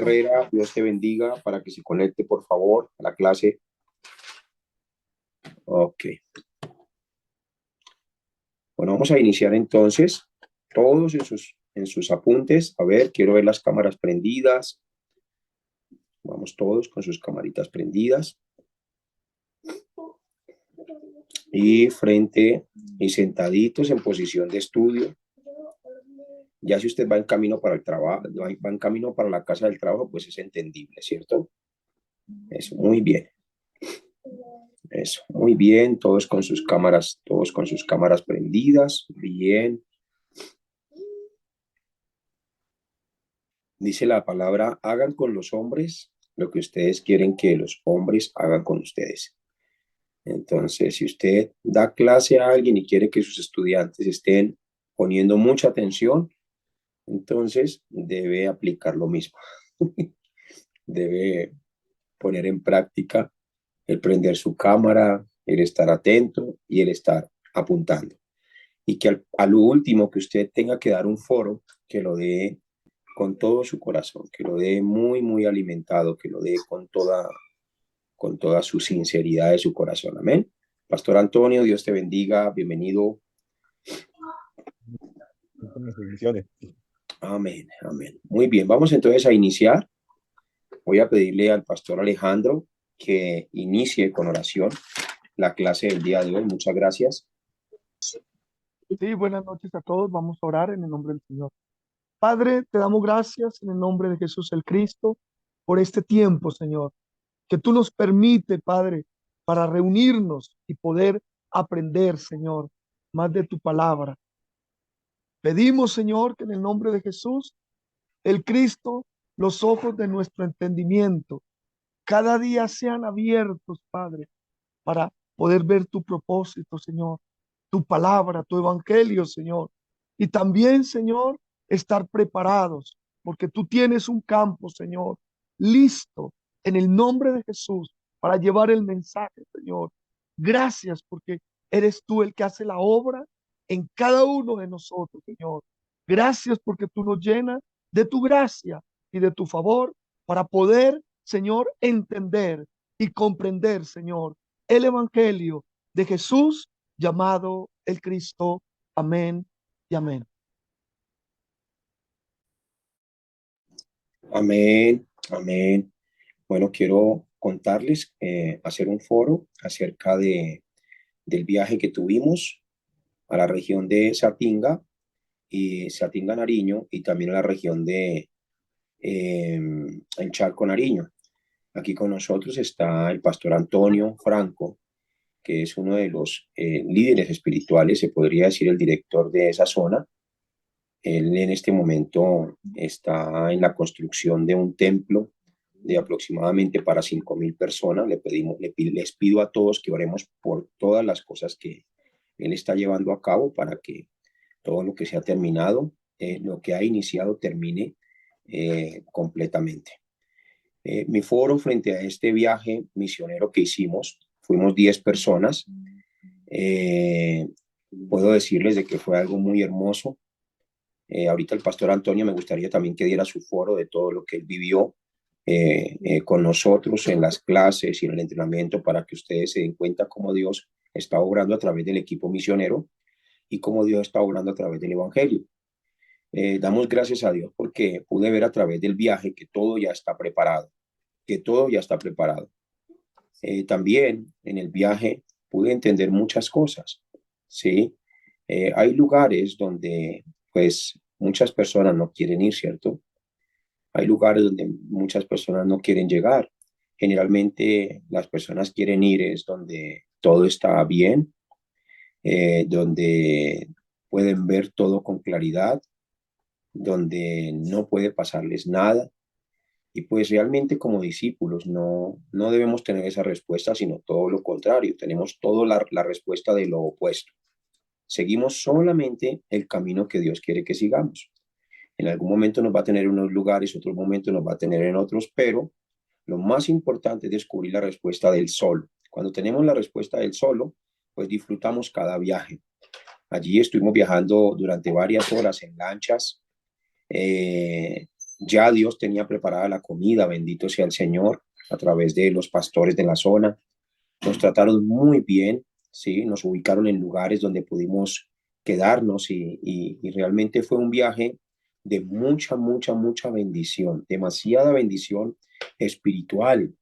Herrera, Dios te bendiga para que se conecte, por favor, a la clase. Ok. Bueno, vamos a iniciar entonces. Todos en sus apuntes. A ver, quiero ver las cámaras prendidas. Vamos todos con sus camaritas prendidas. Y frente y sentaditos en posición de estudio. Ya si usted va en camino para el trabajo, va en camino para la casa del trabajo, pues es entendible, ¿cierto? Eso, muy bien. Eso, muy bien. Todos con sus cámaras prendidas. Bien. Dice la palabra, hagan con los hombres lo que ustedes quieren que los hombres hagan con ustedes. Entonces, si usted da clase a alguien y quiere que sus estudiantes estén poniendo mucha atención, entonces debe aplicar lo mismo. Debe poner en práctica el prender su cámara, el estar atento y el estar apuntando. Y que a lo último que usted tenga que dar un foro, que lo dé con todo su corazón, que lo dé muy, muy alimentado, que lo dé con toda su sinceridad de su corazón. Amén. Pastor Antonio, Dios te bendiga, bienvenido. Amén, amén. Muy bien, vamos entonces a iniciar. Voy a pedirle al pastor Alejandro que inicie con oración la clase del día de hoy. Muchas gracias. Sí, buenas noches a todos. Vamos a orar en el nombre del Señor. Padre, te damos gracias en el nombre de Jesús el Cristo por este tiempo, Señor, que tú nos permite, Padre, para reunirnos y poder aprender, Señor, más de tu palabra. Pedimos, Señor, que en el nombre de Jesús, el Cristo, los ojos de nuestro entendimiento cada día sean abiertos, Padre, para poder ver tu propósito, Señor, tu palabra, tu evangelio, Señor. Y también, Señor, estar preparados, porque tú tienes un campo, Señor, listo en el nombre de Jesús para llevar el mensaje, Señor. Gracias porque eres tú el que hace la obra en cada uno de nosotros, Señor. Gracias porque tú nos llenas de tu gracia y de tu favor para poder, Señor, entender y comprender, Señor, el evangelio de Jesús llamado el Cristo. Amén y amén. Amén, amén. Bueno, quiero contarles, hacer un foro acerca del viaje que tuvimos a la región de Satinga, Nariño, y también a la región de el Charco, Nariño. Aquí con nosotros está el pastor Antonio Franco, que es uno de los líderes espirituales, se podría decir el director de esa zona. Él en este momento está en la construcción de un templo de aproximadamente para 5.000 personas. Les pido a todos que oremos por todas las cosas que él está llevando a cabo para que todo lo que se ha terminado, lo que ha iniciado, termine completamente. Mi foro frente a este viaje misionero que hicimos, fuimos 10 personas. Puedo decirles de que fue algo muy hermoso. Ahorita el pastor Antonio me gustaría también que diera su foro de todo lo que él vivió con nosotros en las clases y en el entrenamiento para que ustedes se den cuenta cómo Dios está obrando a través del equipo misionero y cómo Dios está obrando a través del evangelio. Damos gracias a Dios porque pude ver a través del viaje que todo ya está preparado, que todo ya está preparado. También en el viaje pude entender muchas cosas, ¿sí? Hay lugares donde pues muchas personas no quieren ir, ¿cierto? Hay lugares donde muchas personas no quieren llegar. Generalmente las personas quieren ir es donde todo está bien, donde pueden ver todo con claridad, donde no puede pasarles nada. Y pues realmente como discípulos no debemos tener esa respuesta, sino todo lo contrario. Tenemos toda la respuesta de lo opuesto. Seguimos solamente el camino que Dios quiere que sigamos. En algún momento nos va a tener en unos lugares, otros momentos nos va a tener en otros, pero lo más importante es descubrir la respuesta del solo. Cuando tenemos la respuesta del solo, pues disfrutamos cada viaje. Allí estuvimos viajando durante varias horas en lanchas, Ya Dios tenía preparada la comida, bendito sea el Señor, a través de los pastores de la zona. Nos trataron muy bien, ¿sí? Nos ubicaron en lugares donde pudimos quedarnos y realmente fue un viaje de mucha, mucha, mucha bendición, demasiada bendición espiritual,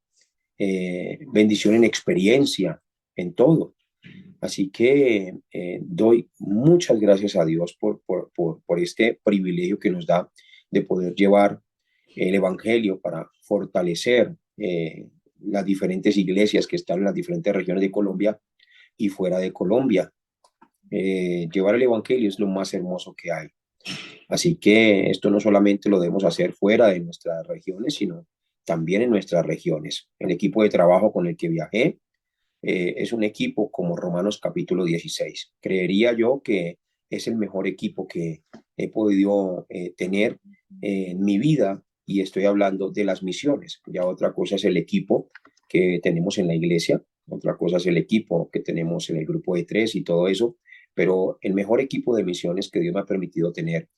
bendición en experiencia, en todo. Así que doy muchas gracias a Dios por este privilegio que nos da de poder llevar el Evangelio para fortalecer las diferentes iglesias que están en las diferentes regiones de Colombia y fuera de Colombia. Llevar el Evangelio es lo más hermoso que hay. Así que esto no solamente lo debemos hacer fuera de nuestras regiones, sino también en nuestras regiones. El equipo de trabajo con el que viajé es un equipo como Romanos capítulo 16. Creería yo que es el mejor equipo que he podido tener en mi vida y estoy hablando de las misiones. Ya otra cosa es el equipo que tenemos en la iglesia, otra cosa es el equipo que tenemos en el grupo de tres y todo eso, pero el mejor equipo de misiones que Dios me ha permitido tener,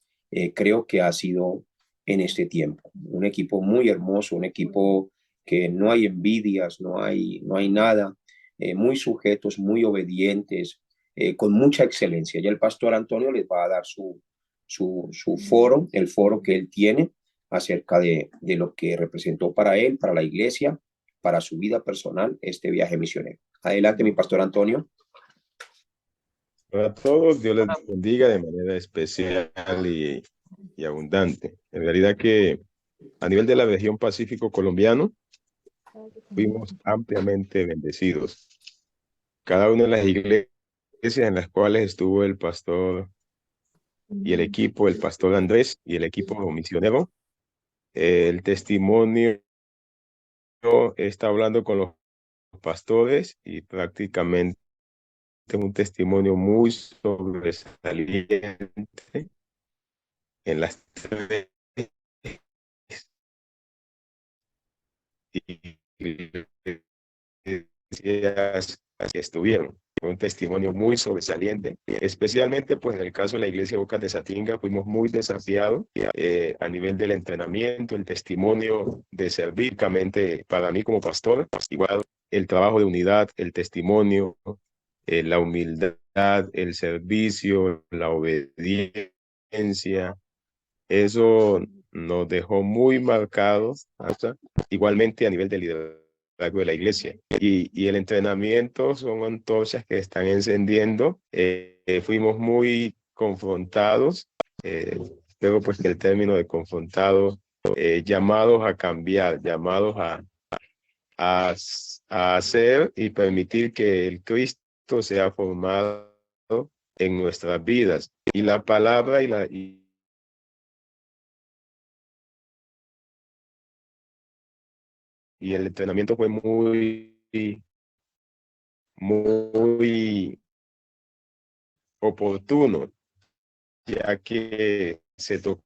creo que ha sido en este tiempo. Un equipo muy hermoso, un equipo que no hay envidias, no hay nada, muy sujetos, muy obedientes, con mucha excelencia. Ya el pastor Antonio les va a dar su foro, el foro que él tiene acerca de lo que representó para él, para la iglesia, para su vida personal, este viaje misionero. Adelante, mi pastor Antonio. Para todos, Dios les bendiga de manera especial y abundante. En realidad que a nivel de la región Pacífico colombiano, fuimos ampliamente bendecidos. Cada una de las iglesias en las cuales estuvo el pastor y el equipo, el pastor Andrés y el equipo misionero, el testimonio está hablando con los pastores y prácticamente un testimonio muy sobresaliente en las tres iglesias que estuvieron. Fue un testimonio muy sobresaliente, especialmente pues en el caso de la iglesia Bocas de Satinga fuimos muy desafiados a nivel del entrenamiento, el testimonio de servir, para mí como pastor, igual el trabajo de unidad, el testimonio, la humildad, el servicio, la obediencia, eso nos dejó muy marcados, hasta, igualmente a nivel de liderazgo de la iglesia. Y el entrenamiento son antorchas que están encendiendo. Fuimos muy confrontados, luego pues que el término de confrontado, llamados a cambiar, llamados a, a hacer y permitir que el Cristo sea formado en nuestras vidas. Y la palabra y el entrenamiento fue muy oportuno, ya que se tocó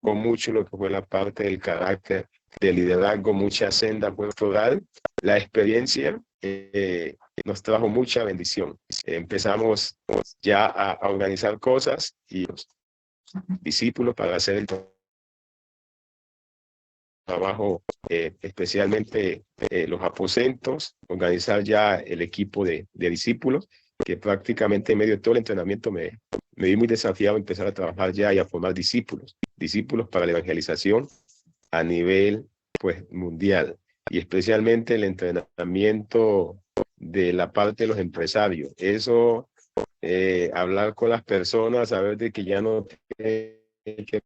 mucho lo que fue la parte del carácter, del liderazgo, mucha senda pastoral. La experiencia nos trajo mucha bendición. Empezamos ya a organizar cosas y los discípulos para hacer el trabajo, especialmente los aposentos, organizar ya el equipo de discípulos, que prácticamente en medio de todo el entrenamiento me vi muy desafiado a empezar a trabajar ya y a formar discípulos para la evangelización a nivel pues mundial, y especialmente el entrenamiento de la parte de los empresarios. Eso, hablar con las personas, saber de que ya no tienen que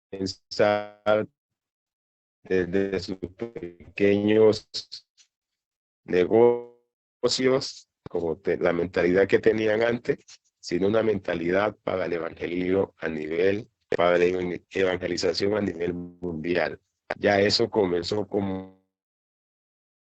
pensar desde sus pequeños negocios, como la mentalidad que tenían antes, sino una mentalidad para el evangelio a nivel, para la evangelización a nivel mundial. Ya eso comenzó como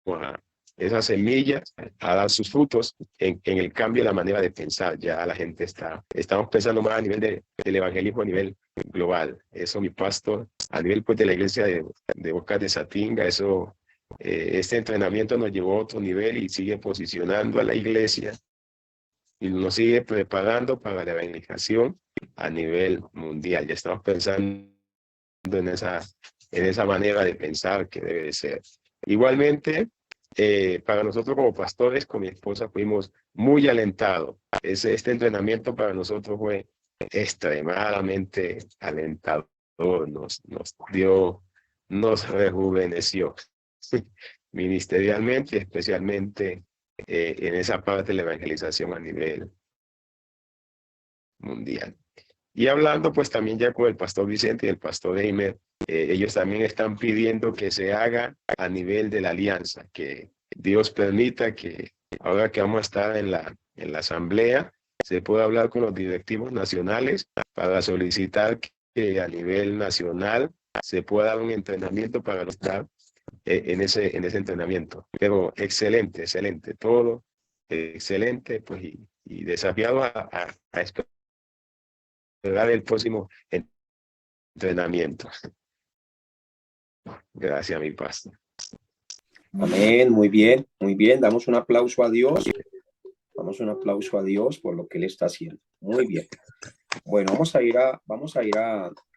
a esas semillas a dar sus frutos en el cambio de la manera de pensar. Ya la gente estamos pensando más a nivel del evangelismo a nivel global. Eso mi pastor, a nivel pues de la iglesia de Bocas de Satinga, eso, este entrenamiento nos llevó a otro nivel y sigue posicionando a la iglesia y nos sigue preparando para la evangelización a nivel mundial. Ya estamos pensando en esa manera de pensar que debe de ser. Igualmente, para nosotros como pastores, con mi esposa, fuimos muy alentados. Este entrenamiento para nosotros fue extremadamente alentador, nos rejuveneció ministerialmente, especialmente en esa parte de la evangelización a nivel mundial. Y hablando pues también ya con el pastor Vicente y el pastor Eimer, ellos también están pidiendo que se haga a nivel de la alianza, que Dios permita que ahora que vamos a estar en la asamblea, se pueda hablar con los directivos nacionales para solicitar que a nivel nacional se pueda dar un entrenamiento para estar en ese entrenamiento. Pero excelente, excelente, todo excelente, pues y desafiado a esperar el próximo entrenamiento. Gracias, mi pastor. Amén, muy bien, muy bien. Damos un aplauso a Dios. Damos un aplauso a Dios por lo que Él está haciendo. Muy bien. Bueno, vamos a ir a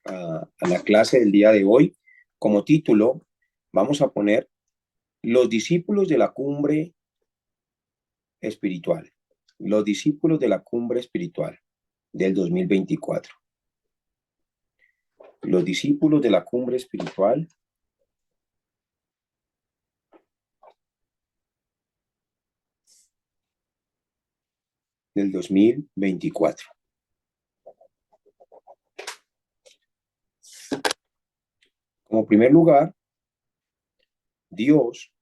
la clase del día de hoy. Como título, vamos a poner los discípulos de la cumbre espiritual. Los discípulos de la cumbre espiritual del 2024. Los discípulos de la cumbre espiritual del 2024. Como primer lugar, Dios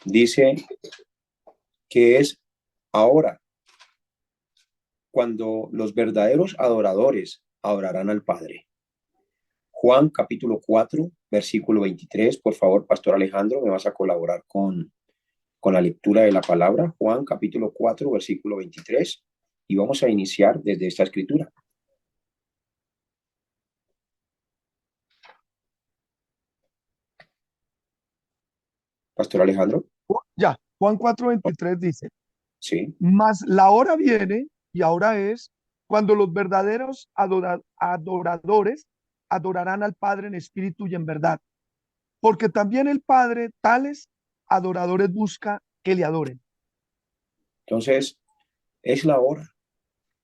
dice que es ahora cuando los verdaderos adoradores adorarán al Padre. Juan capítulo 4, versículo 23. Por favor, Pastor Alejandro, me vas a colaborar con la lectura de la palabra. Juan capítulo 4, versículo 23. Y vamos a iniciar desde esta escritura. Pastor Alejandro. Ya, Juan 4:23 dice, Sí. mas la hora viene y ahora es cuando los verdaderos adoradores adorarán al Padre en espíritu y en verdad, porque también el Padre tales adoradores busca que le adoren. Entonces, es la hora.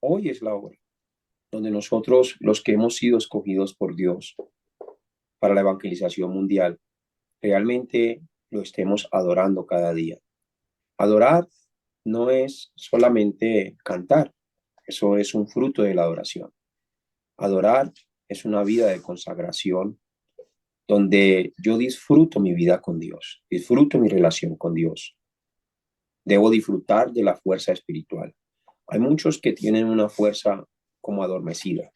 Hoy es la hora donde nosotros, los que hemos sido escogidos por Dios para la evangelización mundial, realmente lo estemos adorando cada día. Adorar no es solamente cantar, eso es un fruto de la adoración. Adorar es una vida de consagración donde yo disfruto mi vida con Dios, disfruto mi relación con Dios. Debo disfrutar de la fuerza espiritual. Hay muchos que tienen una fuerza como adormecida.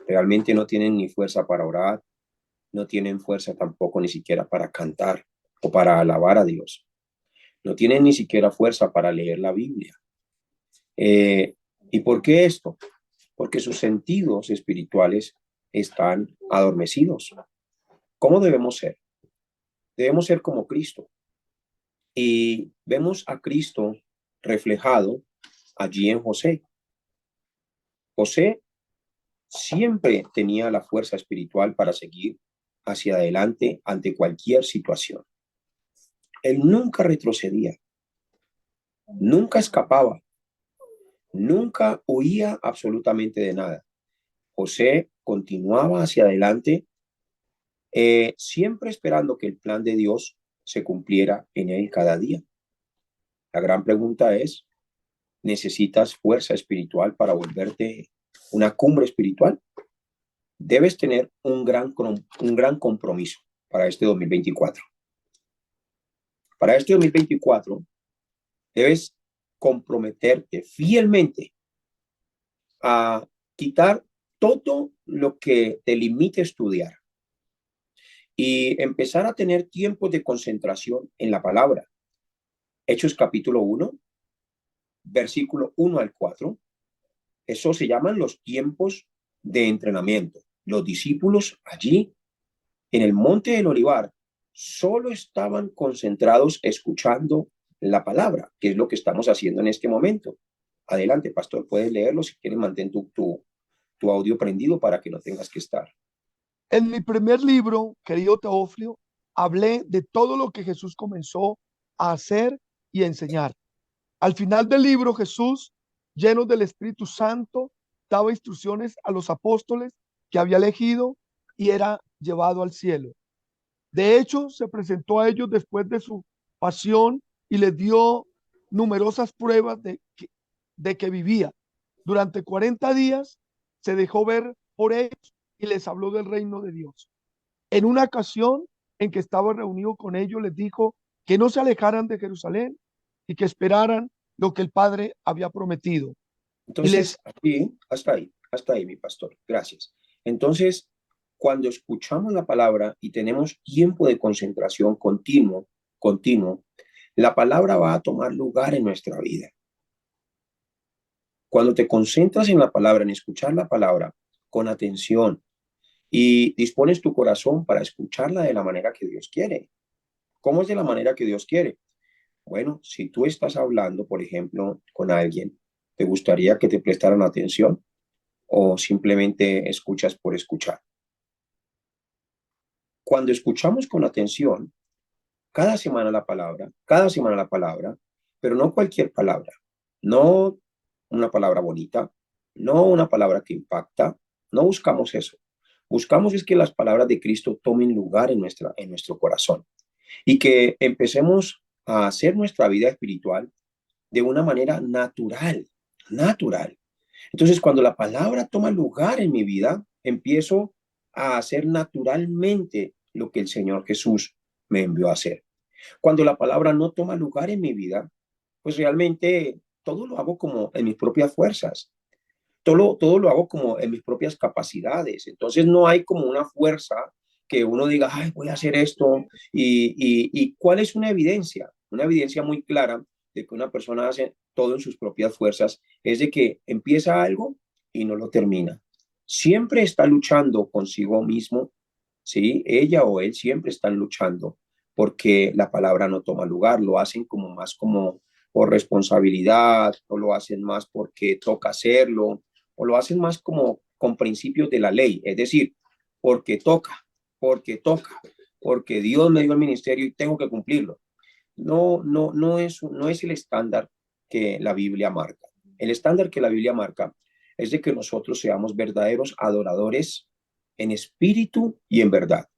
Realmente no tienen ni fuerza para orar, no tienen fuerza tampoco ni siquiera para cantar o para alabar a Dios. No tienen ni siquiera fuerza para leer la Biblia. ¿Y por qué esto? Porque sus sentidos espirituales están adormecidos. ¿Cómo debemos ser? Debemos ser como Cristo. Y vemos a Cristo reflejado allí en José. José siempre tenía la fuerza espiritual para seguir hacia adelante ante cualquier situación. Él nunca retrocedía, nunca escapaba, nunca huía absolutamente de nada. José continuaba hacia adelante, siempre esperando que el plan de Dios se cumpliera en él cada día. La gran pregunta es, ¿necesitas fuerza espiritual para volverte una cumbre espiritual? Debes tener un gran compromiso para este 2024. Para este 2024, debes comprometerte fielmente a quitar todo lo que te limite a estudiar y empezar a tener tiempos de concentración en la palabra. Hechos capítulo 1, versículo 1 al 4. Eso se llaman los tiempos de entrenamiento. Los discípulos allí en el monte del Olivar solo estaban concentrados escuchando la palabra, que es lo que estamos haciendo en este momento. Adelante, pastor, puedes leerlo. Si quieres, mantén tu tu audio prendido para que no tengas que estar. En mi primer libro, querido Teófilo, hablé de todo lo que Jesús comenzó a hacer y a enseñar. Al final del libro, Jesús, lleno del Espíritu Santo, daba instrucciones a los apóstoles que había elegido y era llevado al cielo. De hecho, se presentó a ellos después de su pasión y les dio numerosas pruebas de que vivía. Durante 40 días se dejó ver por ellos y les habló del reino de Dios. En una ocasión en que estaba reunido con ellos, les dijo que no se alejaran de Jerusalén y que esperaran lo que el Padre había prometido. Y les Entonces, aquí, hasta ahí, mi pastor. Gracias. Entonces, cuando escuchamos la palabra y tenemos tiempo de concentración continuo, la palabra va a tomar lugar en nuestra vida. Cuando te concentras en la palabra, en escuchar la palabra con atención y dispones tu corazón para escucharla de la manera que Dios quiere. ¿Cómo es de la manera que Dios quiere? Bueno, si tú estás hablando, por ejemplo, con alguien, ¿te gustaría que te prestaran atención o simplemente escuchas por escuchar? Cuando escuchamos con atención, cada semana la palabra, pero no cualquier palabra, no una palabra bonita, no una palabra que impacta, no buscamos eso. Buscamos es que las palabras de Cristo tomen lugar en nuestro corazón y que empecemos a hacer nuestra vida espiritual de una manera natural. Entonces, cuando la palabra toma lugar en mi vida, empiezo a hacer naturalmente lo que el Señor Jesús me envió a hacer. Cuando la palabra no toma lugar en mi vida, pues realmente todo lo hago como en mis propias fuerzas. Todo lo hago como en mis propias capacidades. Entonces no hay como una fuerza que uno diga, ay, voy a hacer esto. ¿Y cuál es una evidencia? Una evidencia muy clara de que una persona hace todo en sus propias fuerzas es de que empieza algo y no lo termina. Siempre está luchando consigo mismo, ¿sí? Ella o él siempre están luchando porque la palabra no toma lugar, lo hacen como más como por responsabilidad, o lo hacen más porque toca hacerlo, o lo hacen más como con principios de la ley, es decir, porque toca, porque Dios me dio el ministerio y tengo que cumplirlo. No es el estándar que la Biblia marca. El estándar que la Biblia marca es de que nosotros seamos verdaderos adoradores en espíritu y en verdad.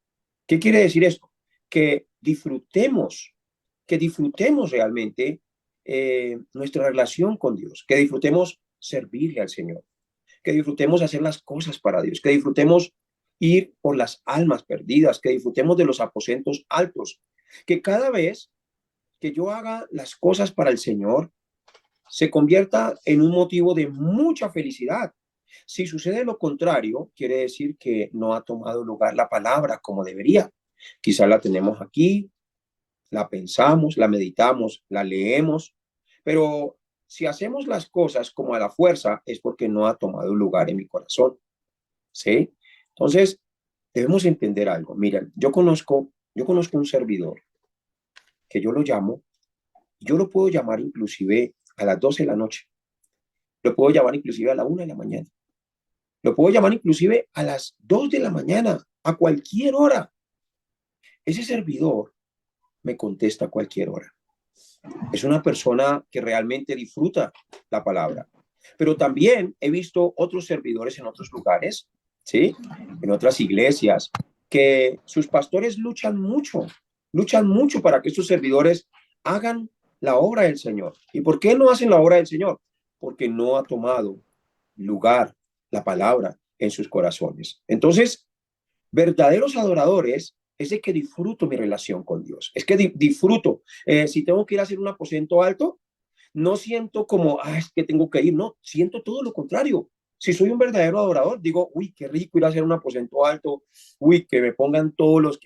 ¿Qué quiere decir esto? Que disfrutemos realmente nuestra relación con Dios, que disfrutemos servirle al Señor, que disfrutemos hacer las cosas para Dios, que disfrutemos ir por las almas perdidas, que disfrutemos de los aposentos altos, que cada vez que yo haga las cosas para el Señor, se convierta en un motivo de mucha felicidad. Si sucede lo contrario, quiere decir que no ha tomado lugar la palabra como debería. Quizá la tenemos aquí, la pensamos, la meditamos, la leemos, pero si hacemos las cosas como a la fuerza es porque no ha tomado lugar en mi corazón, ¿sí? Entonces, debemos entender algo. Miren, yo conozco un servidor que yo lo llamo, yo lo puedo llamar inclusive a las 12 de la noche, lo puedo llamar inclusive a la 1 de la mañana, lo puedo llamar inclusive a las 2 de la mañana, a cualquier hora. Ese servidor me contesta a cualquier hora. Es una persona que realmente disfruta la palabra. Pero también he visto otros servidores en otros lugares, ¿sí? En otras iglesias, que sus pastores luchan mucho para que estos servidores hagan la obra del Señor. ¿Y por qué no hacen la obra del Señor? Porque no ha tomado lugar la palabra en sus corazones. Entonces, verdaderos adoradores es de que disfruto mi relación con Dios. Es que disfruto. Si tengo que ir a hacer un aposento alto, no siento como, es que tengo que ir. No, siento todo lo contrario. Si soy un verdadero adorador, digo, uy, qué rico ir a hacer un aposento alto. Uy, que me pongan todos los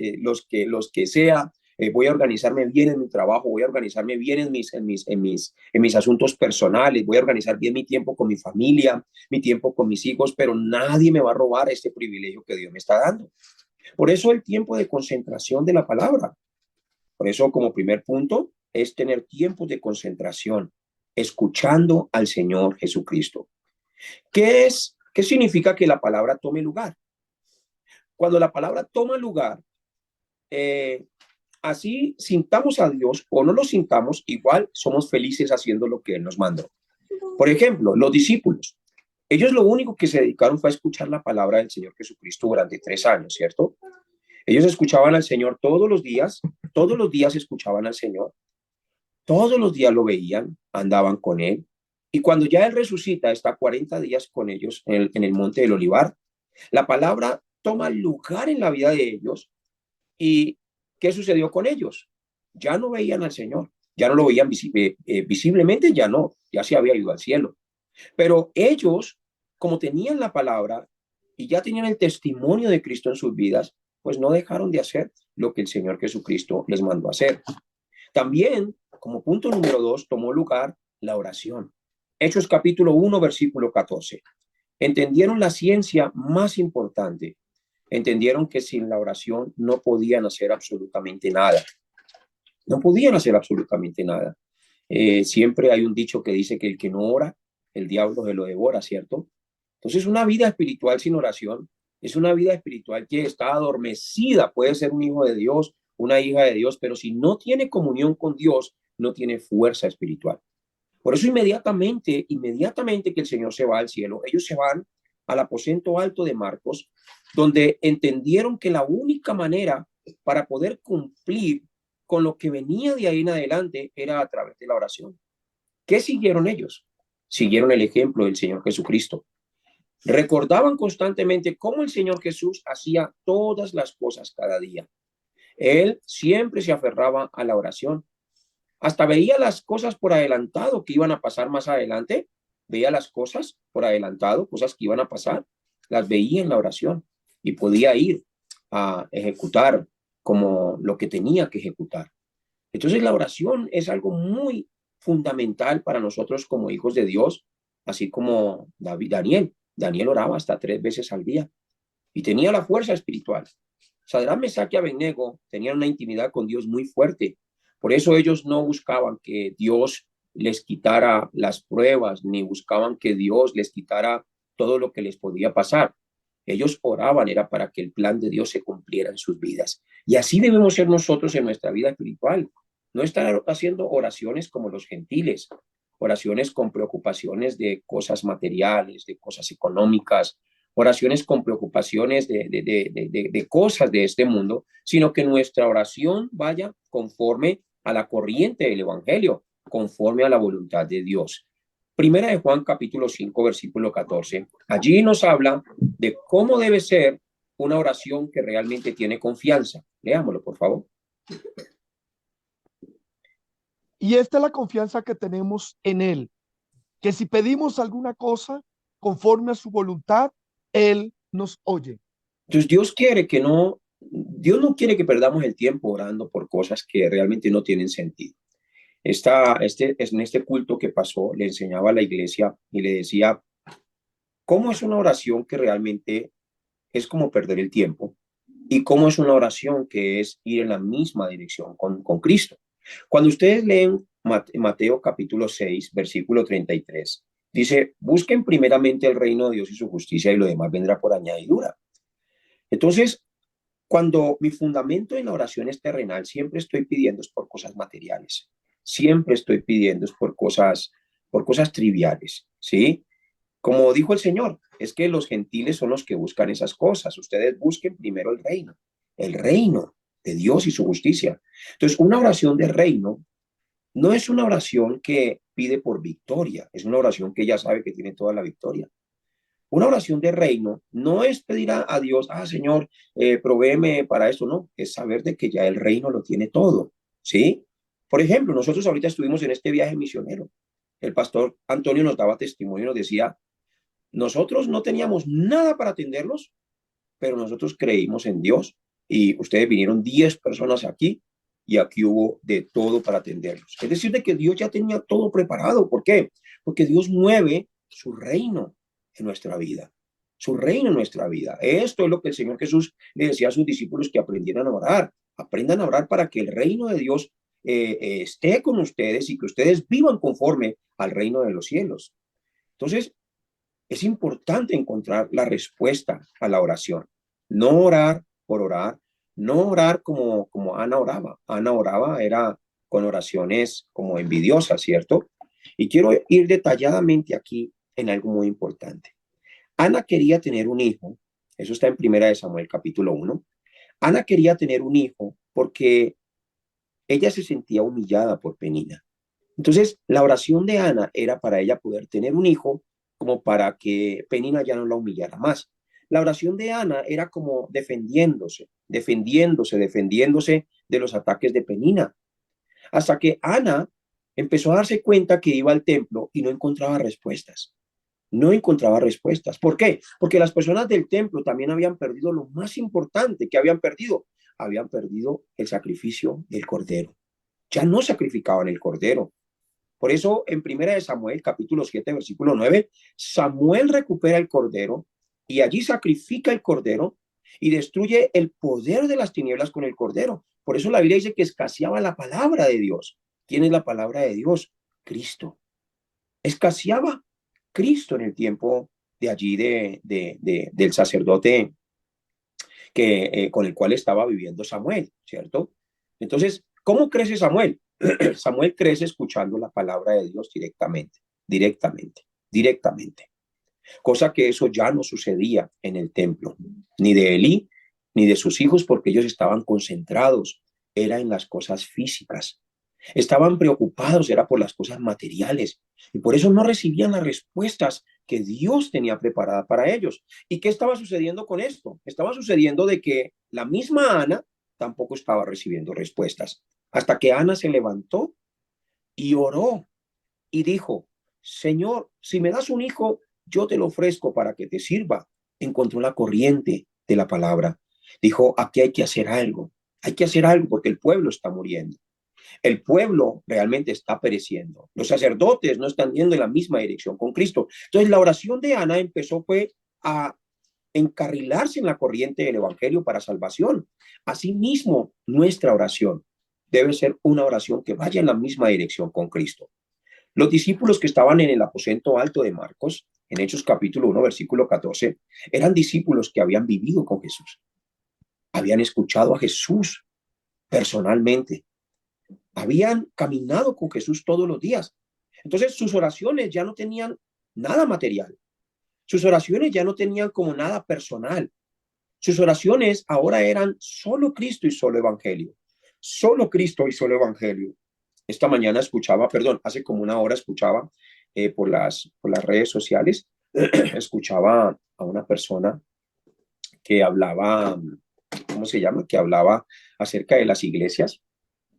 que sea. Voy a organizarme bien en mi trabajo, voy a organizarme bien en mis asuntos personales, voy a organizar bien mi tiempo con mi familia, mi tiempo con mis hijos, pero nadie me va a robar este privilegio que Dios me está dando. Por eso el tiempo de concentración de la palabra. Por eso como primer punto es tener tiempos de concentración, escuchando al Señor Jesucristo. ¿Qué ¿Qué significa que la palabra tome lugar? Cuando la palabra toma lugar, así sintamos a Dios o no lo sintamos, igual somos felices haciendo lo que Él nos mandó. Por ejemplo, los discípulos. Ellos lo único que se dedicaron fue a escuchar la palabra del Señor Jesucristo durante 3 años, ¿cierto? Ellos escuchaban al Señor todos los días escuchaban al Señor, todos los días lo veían, andaban con Él. Y cuando ya Él resucita, está 40 días con ellos en el monte del Olivar. La palabra toma lugar en la vida de ellos. ¿Y qué sucedió con ellos? Ya no veían al Señor, ya no lo veían visiblemente, ya no, ya se había ido al cielo. Pero ellos, como tenían la palabra y ya tenían el testimonio de Cristo en sus vidas, pues no dejaron de hacer lo que el Señor Jesucristo les mandó a hacer. También, como punto número 2, tomó lugar la oración. Hechos capítulo 1, versículo 14. Entendieron la ciencia más importante. Entendieron que sin la oración no podían hacer absolutamente nada. No podían hacer absolutamente nada. Siempre hay un dicho que dice que el que no ora, el diablo se lo devora, ¿cierto? Entonces, una vida espiritual sin oración es una vida espiritual que está adormecida. Puede ser un hijo de Dios, una hija de Dios, pero si no tiene comunión con Dios, no tiene fuerza espiritual. Por eso inmediatamente que el Señor se va al cielo, ellos se van al aposento alto de Marcos, donde entendieron que la única manera para poder cumplir con lo que venía de ahí en adelante era a través de la oración. ¿Qué siguieron ellos? Siguieron el ejemplo del Señor Jesucristo. Recordaban constantemente cómo el Señor Jesús hacía todas las cosas cada día. Él siempre se aferraba a la oración. Hasta veía las cosas por adelantado que iban a pasar más adelante. Veía las cosas por adelantado, cosas que iban a pasar. Las veía en la oración y podía ir a ejecutar como lo que tenía que ejecutar. Entonces la oración es algo muy fundamental para nosotros como hijos de Dios, así como Daniel oraba hasta 3 veces al día y tenía la fuerza espiritual. Sadrach, Mesach y Abednego tenían una intimidad con Dios muy fuerte. Por eso ellos no buscaban que Dios les quitara las pruebas, ni buscaban que Dios les quitara todo lo que les podía pasar. Ellos oraban, era para que el plan de Dios se cumpliera en sus vidas. Y así debemos ser nosotros en nuestra vida espiritual. No estar haciendo oraciones como los gentiles, oraciones con preocupaciones de cosas materiales, de cosas económicas, oraciones con preocupaciones de cosas de este mundo, sino que nuestra oración vaya conforme a la corriente del Evangelio, conforme a la voluntad de Dios. Primera de Juan capítulo 5, versículo 14. Allí nos habla de cómo debe ser una oración que realmente tiene confianza. Leámoslo, por favor. Y esta es la confianza que tenemos en Él, que si pedimos alguna cosa conforme a su voluntad, Él nos oye. Entonces Dios no quiere que perdamos el tiempo orando por cosas que realmente no tienen sentido. En este culto que pasó, le enseñaba a la iglesia y le decía, ¿cómo es una oración que realmente es como perder el tiempo? ¿Y cómo es una oración que es ir en la misma dirección con Cristo? Cuando ustedes leen Mateo capítulo 6, versículo 33, dice, busquen primeramente el reino de Dios y su justicia y lo demás vendrá por añadidura. Entonces, cuando mi fundamento en la oración es terrenal, siempre estoy pidiendo es por cosas materiales. Siempre estoy pidiendo es por cosas triviales, ¿sí? Como dijo el Señor, es que los gentiles son los que buscan esas cosas. Ustedes busquen primero el reino de Dios y su justicia. Entonces, una oración de reino no es una oración que pide por victoria, es una oración que ya sabe que tiene toda la victoria. Una oración de reino no es pedir a Dios, Señor, provéeme para esto, no, es saber de que ya el reino lo tiene todo, ¿sí? Por ejemplo, nosotros ahorita estuvimos en este viaje misionero. El pastor Antonio nos daba testimonio, nos decía, nosotros no teníamos nada para atenderlos, pero nosotros creímos en Dios y ustedes vinieron 10 personas aquí y aquí hubo de todo para atenderlos. Es decir, de que Dios ya tenía todo preparado. ¿Por qué? Porque Dios mueve su reino en nuestra vida, su reino en nuestra vida. Esto es lo que el Señor Jesús le decía a sus discípulos, que aprendieran a orar. Aprendan a orar para que el reino de Dios esté con ustedes y que ustedes vivan conforme al reino de los cielos. Entonces, Es importante encontrar la respuesta a la oración. No orar por orar, no orar como Ana oraba. Ana oraba era con oraciones como envidiosas, ¿cierto? Y quiero ir detalladamente aquí en algo muy importante. Ana quería tener un hijo, eso está en Primera de Samuel capítulo 1. Ana quería tener un hijo porque ella se sentía humillada por Penina. Entonces, la oración de Ana era para ella poder tener un hijo, como para que Penina ya no la humillara más. La oración de Ana era como defendiéndose de los ataques de Penina, hasta que Ana empezó a darse cuenta que iba al templo y no encontraba respuestas. No encontraba respuestas. ¿Por qué? Porque las personas del templo también habían perdido lo más importante que habían perdido. Habían perdido el sacrificio del cordero. Ya no sacrificaban el cordero. Por eso en Primera de Samuel, capítulo 7, versículo 9, Samuel recupera el cordero y allí sacrifica el cordero y destruye el poder de las tinieblas con el cordero. Por eso la Biblia dice que escaseaba la palabra de Dios. ¿Quién es la palabra de Dios? Cristo. Escaseaba Cristo en el tiempo de allí del sacerdote con el cual estaba viviendo Samuel, ¿cierto? Entonces, ¿cómo crece Samuel? Samuel crece escuchando la palabra de Dios directamente. Cosa que eso ya no sucedía en el templo, ni de Elí, ni de sus hijos, porque ellos estaban concentrados, era en las cosas físicas. Estaban preocupados, era por las cosas materiales, y por eso no recibían las respuestas que Dios tenía preparada para ellos. ¿Y qué estaba sucediendo con esto? Estaba sucediendo de que la misma Ana tampoco estaba recibiendo respuestas, hasta que Ana se levantó y oró y dijo: Señor, si me das un hijo, yo te lo ofrezco para que te sirva. Encontró la corriente de la palabra. Dijo: aquí hay que hacer algo porque el pueblo está muriendo. El pueblo realmente está pereciendo. Los sacerdotes no están yendo en la misma dirección con Cristo. Entonces la oración de Ana empezó fue a encarrilarse en la corriente del evangelio para salvación. Asimismo, nuestra oración debe ser una oración que vaya en la misma dirección con Cristo. Los discípulos que estaban en el aposento alto de Marcos, en Hechos capítulo 1, versículo 14, eran discípulos que habían vivido con Jesús. Habían escuchado a Jesús personalmente. Habían caminado con Jesús todos los días. Entonces sus oraciones ya no tenían nada material. Sus oraciones ya no tenían como nada personal. Sus oraciones ahora eran solo Cristo y solo Evangelio. Solo Cristo y solo Evangelio. Esta mañana escuchaba, perdón, hace como una hora escuchaba por las redes sociales, escuchaba a una persona que hablaba, ¿cómo se llama? Que hablaba acerca de las iglesias.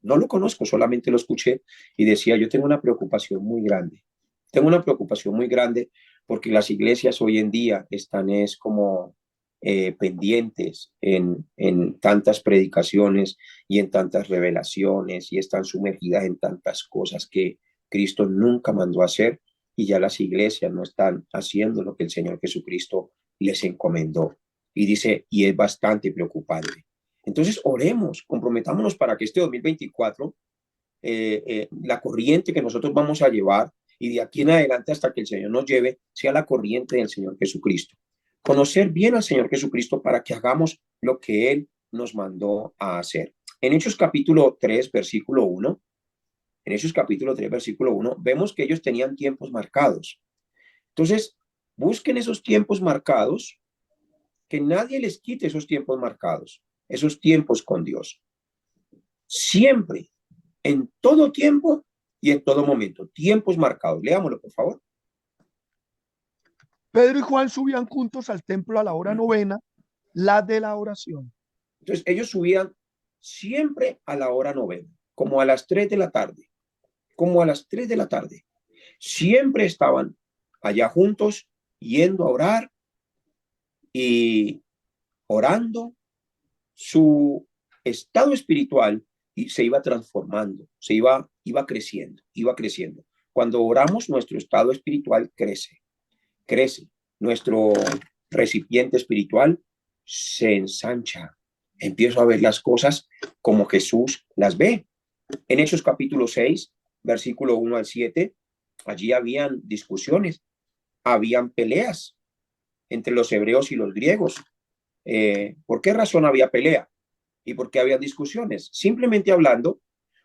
No lo conozco, solamente lo escuché y decía: yo tengo una preocupación muy grande. Tengo una preocupación muy grande porque las iglesias hoy en día están como pendientes en tantas predicaciones y en tantas revelaciones y están sumergidas en tantas cosas que Cristo nunca mandó a hacer, y ya las iglesias no están haciendo lo que el Señor Jesucristo les encomendó. Y dice, y es bastante preocupante. Entonces oremos, comprometámonos para que este 2024, la corriente que nosotros vamos a llevar y de aquí en adelante hasta que el Señor nos lleve, sea la corriente del Señor Jesucristo. Conocer bien al Señor Jesucristo para que hagamos lo que Él nos mandó a hacer. En Hechos capítulo 3, versículo 1, en Hechos capítulo 3, versículo 1, vemos que ellos tenían tiempos marcados. Entonces, busquen esos tiempos marcados, que nadie les quite esos tiempos marcados, esos tiempos con Dios. Siempre, en todo tiempo y en todo momento, tiempos marcados. Leámoslo, por favor. Pedro y Juan subían juntos al templo a la hora novena, la de la oración. Entonces, ellos subían siempre a la hora novena, como a las 3 de la tarde, como a las 3 de la tarde. Siempre estaban allá juntos, yendo a orar y orando. Su estado espiritual y se iba transformando, iba creciendo. Cuando oramos, nuestro estado espiritual crece. Nuestro recipiente espiritual se ensancha. Empiezo a ver las cosas como Jesús las ve. En Hechos capítulo 6, versículo 1 al 7, allí habían discusiones. habían peleas entre los hebreos y los griegos. ¿Por qué razón había pelea? ¿Y por qué había discusiones? Simplemente hablando,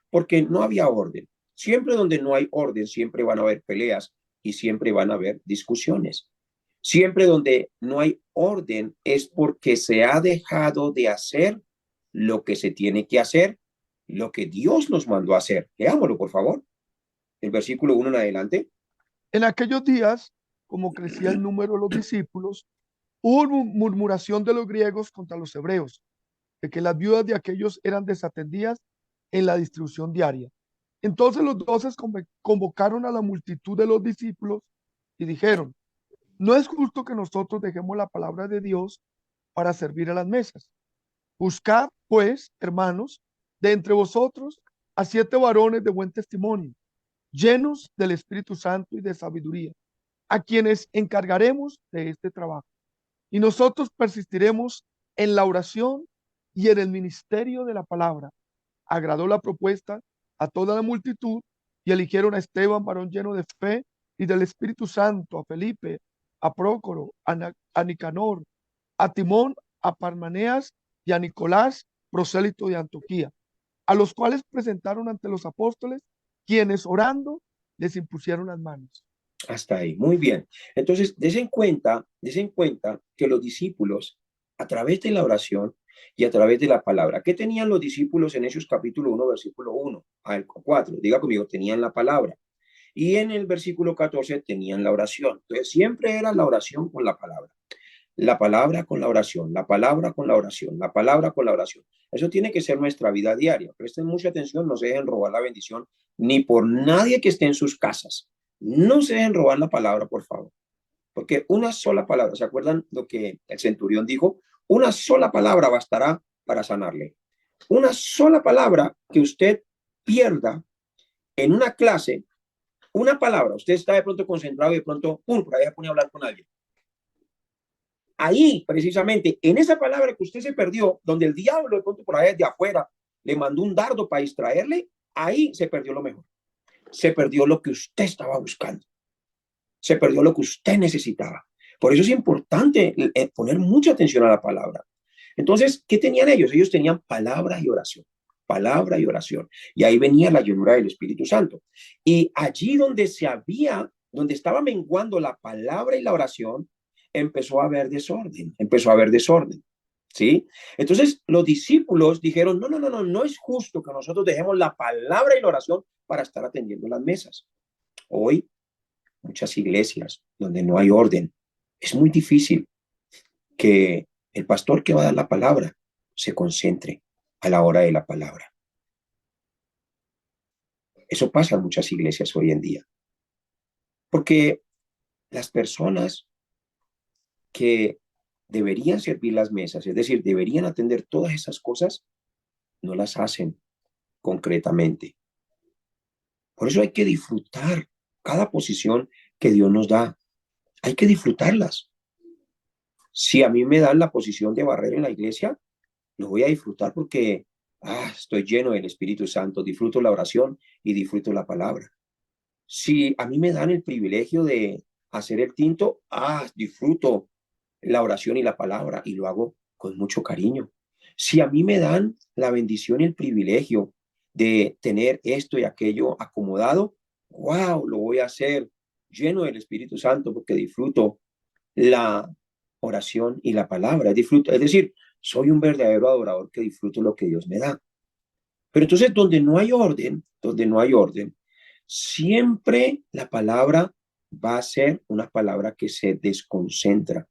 porque no había orden. Siempre donde no hay orden, siempre van a haber peleas y siempre van a haber discusiones. Siempre donde no hay orden es porque se ha dejado de hacer lo que se tiene que hacer, lo que Dios nos mandó a hacer. Leámoslo, por favor. El versículo 1 en adelante. En aquellos días, como crecía el número de los discípulos, hubo murmuración de los griegos contra los hebreos, de que las viudas de aquellos eran desatendidas en la distribución diaria. Entonces los 12 convocaron a la multitud de los discípulos y dijeron: no es justo que nosotros dejemos la palabra de Dios para servir a las mesas. Buscad, pues, hermanos, de entre vosotros a 7 varones de buen testimonio, llenos del Espíritu Santo y de sabiduría, a quienes encargaremos de este trabajo. Y nosotros persistiremos en la oración y en el ministerio de la palabra. Agradó la propuesta a toda la multitud y eligieron a Esteban, varón lleno de fe y del Espíritu Santo, a Felipe, a Prócoro, a Nicanor, a Timón, a Parmaneas y a Nicolás, prosélito de Antioquía, a los cuales presentaron ante los apóstoles, quienes orando les impusieron las manos. Hasta ahí, muy bien. Entonces, desen cuenta que los discípulos, a través de la oración y a través de la palabra, ¿qué tenían los discípulos en Hechos capítulo 1, versículo 1 al 4? Diga conmigo, tenían la palabra. Y en el versículo 14 tenían la oración. Entonces, siempre era la oración con la palabra. La palabra con la oración, la palabra con la oración, la palabra con la oración. Eso tiene que ser nuestra vida diaria. Presten mucha atención, no se dejen robar la bendición ni por nadie que esté en sus casas. No se dejen robar la palabra, por favor. Porque una sola palabra, ¿se acuerdan lo que el centurión dijo? Una sola palabra bastará para sanarle. Una sola palabra que usted pierda en una clase, una palabra, usted está de pronto concentrado y de pronto, ¡pum!, por ahí se pone a hablar con alguien. Ahí, precisamente, en esa palabra que usted se perdió, donde el diablo de pronto por ahí de afuera le mandó un dardo para distraerle, ahí se perdió lo mejor. Se perdió lo que usted estaba buscando. Se perdió lo que usted necesitaba. Por eso es importante poner mucha atención a la palabra. Entonces, ¿qué tenían ellos? Ellos tenían palabra y oración. Palabra y oración. Y ahí venía la llenura del Espíritu Santo. Y allí donde donde estaba menguando la palabra y la oración, empezó a haber desorden, ¿sí? Entonces los discípulos dijeron, no es justo que nosotros dejemos la palabra y la oración para estar atendiendo las mesas. Hoy, muchas iglesias donde no hay orden, es muy difícil que el pastor que va a dar la palabra se concentre a la hora de la palabra. Eso pasa en muchas iglesias hoy en día, porque las personas que deberían servir las mesas, es decir, deberían atender todas esas cosas, no las hacen concretamente. Por eso hay que disfrutar cada posición que Dios nos da. Hay que disfrutarlas. Si a mí me dan la posición de barrer en la iglesia, lo voy a disfrutar porque estoy lleno del Espíritu Santo, disfruto la oración y disfruto la palabra. Si a mí me dan el privilegio de hacer el tinto, disfruto la oración y la palabra y lo hago con mucho cariño. Si a mí me dan la bendición y el privilegio de tener esto y aquello acomodado, wow, lo voy a hacer lleno del Espíritu Santo porque disfruto la oración y la palabra. Es decir, soy un verdadero adorador que disfruto lo que Dios me da. Pero entonces, donde no hay orden, siempre la palabra va a ser una palabra que se desconcentra.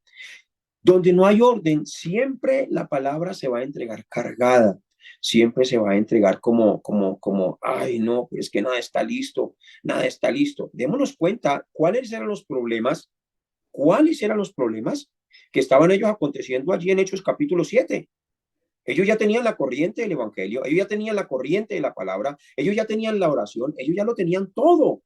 Donde no hay orden, siempre la palabra se va a entregar cargada, siempre se va a entregar ay no, pero es que nada está listo, nada está listo. Démonos cuenta cuáles eran los problemas que estaban ellos aconteciendo allí en Hechos capítulo 7. Ellos ya tenían la corriente del evangelio, ellos ya tenían la corriente de la palabra, ellos ya tenían la oración, ellos ya lo tenían todo.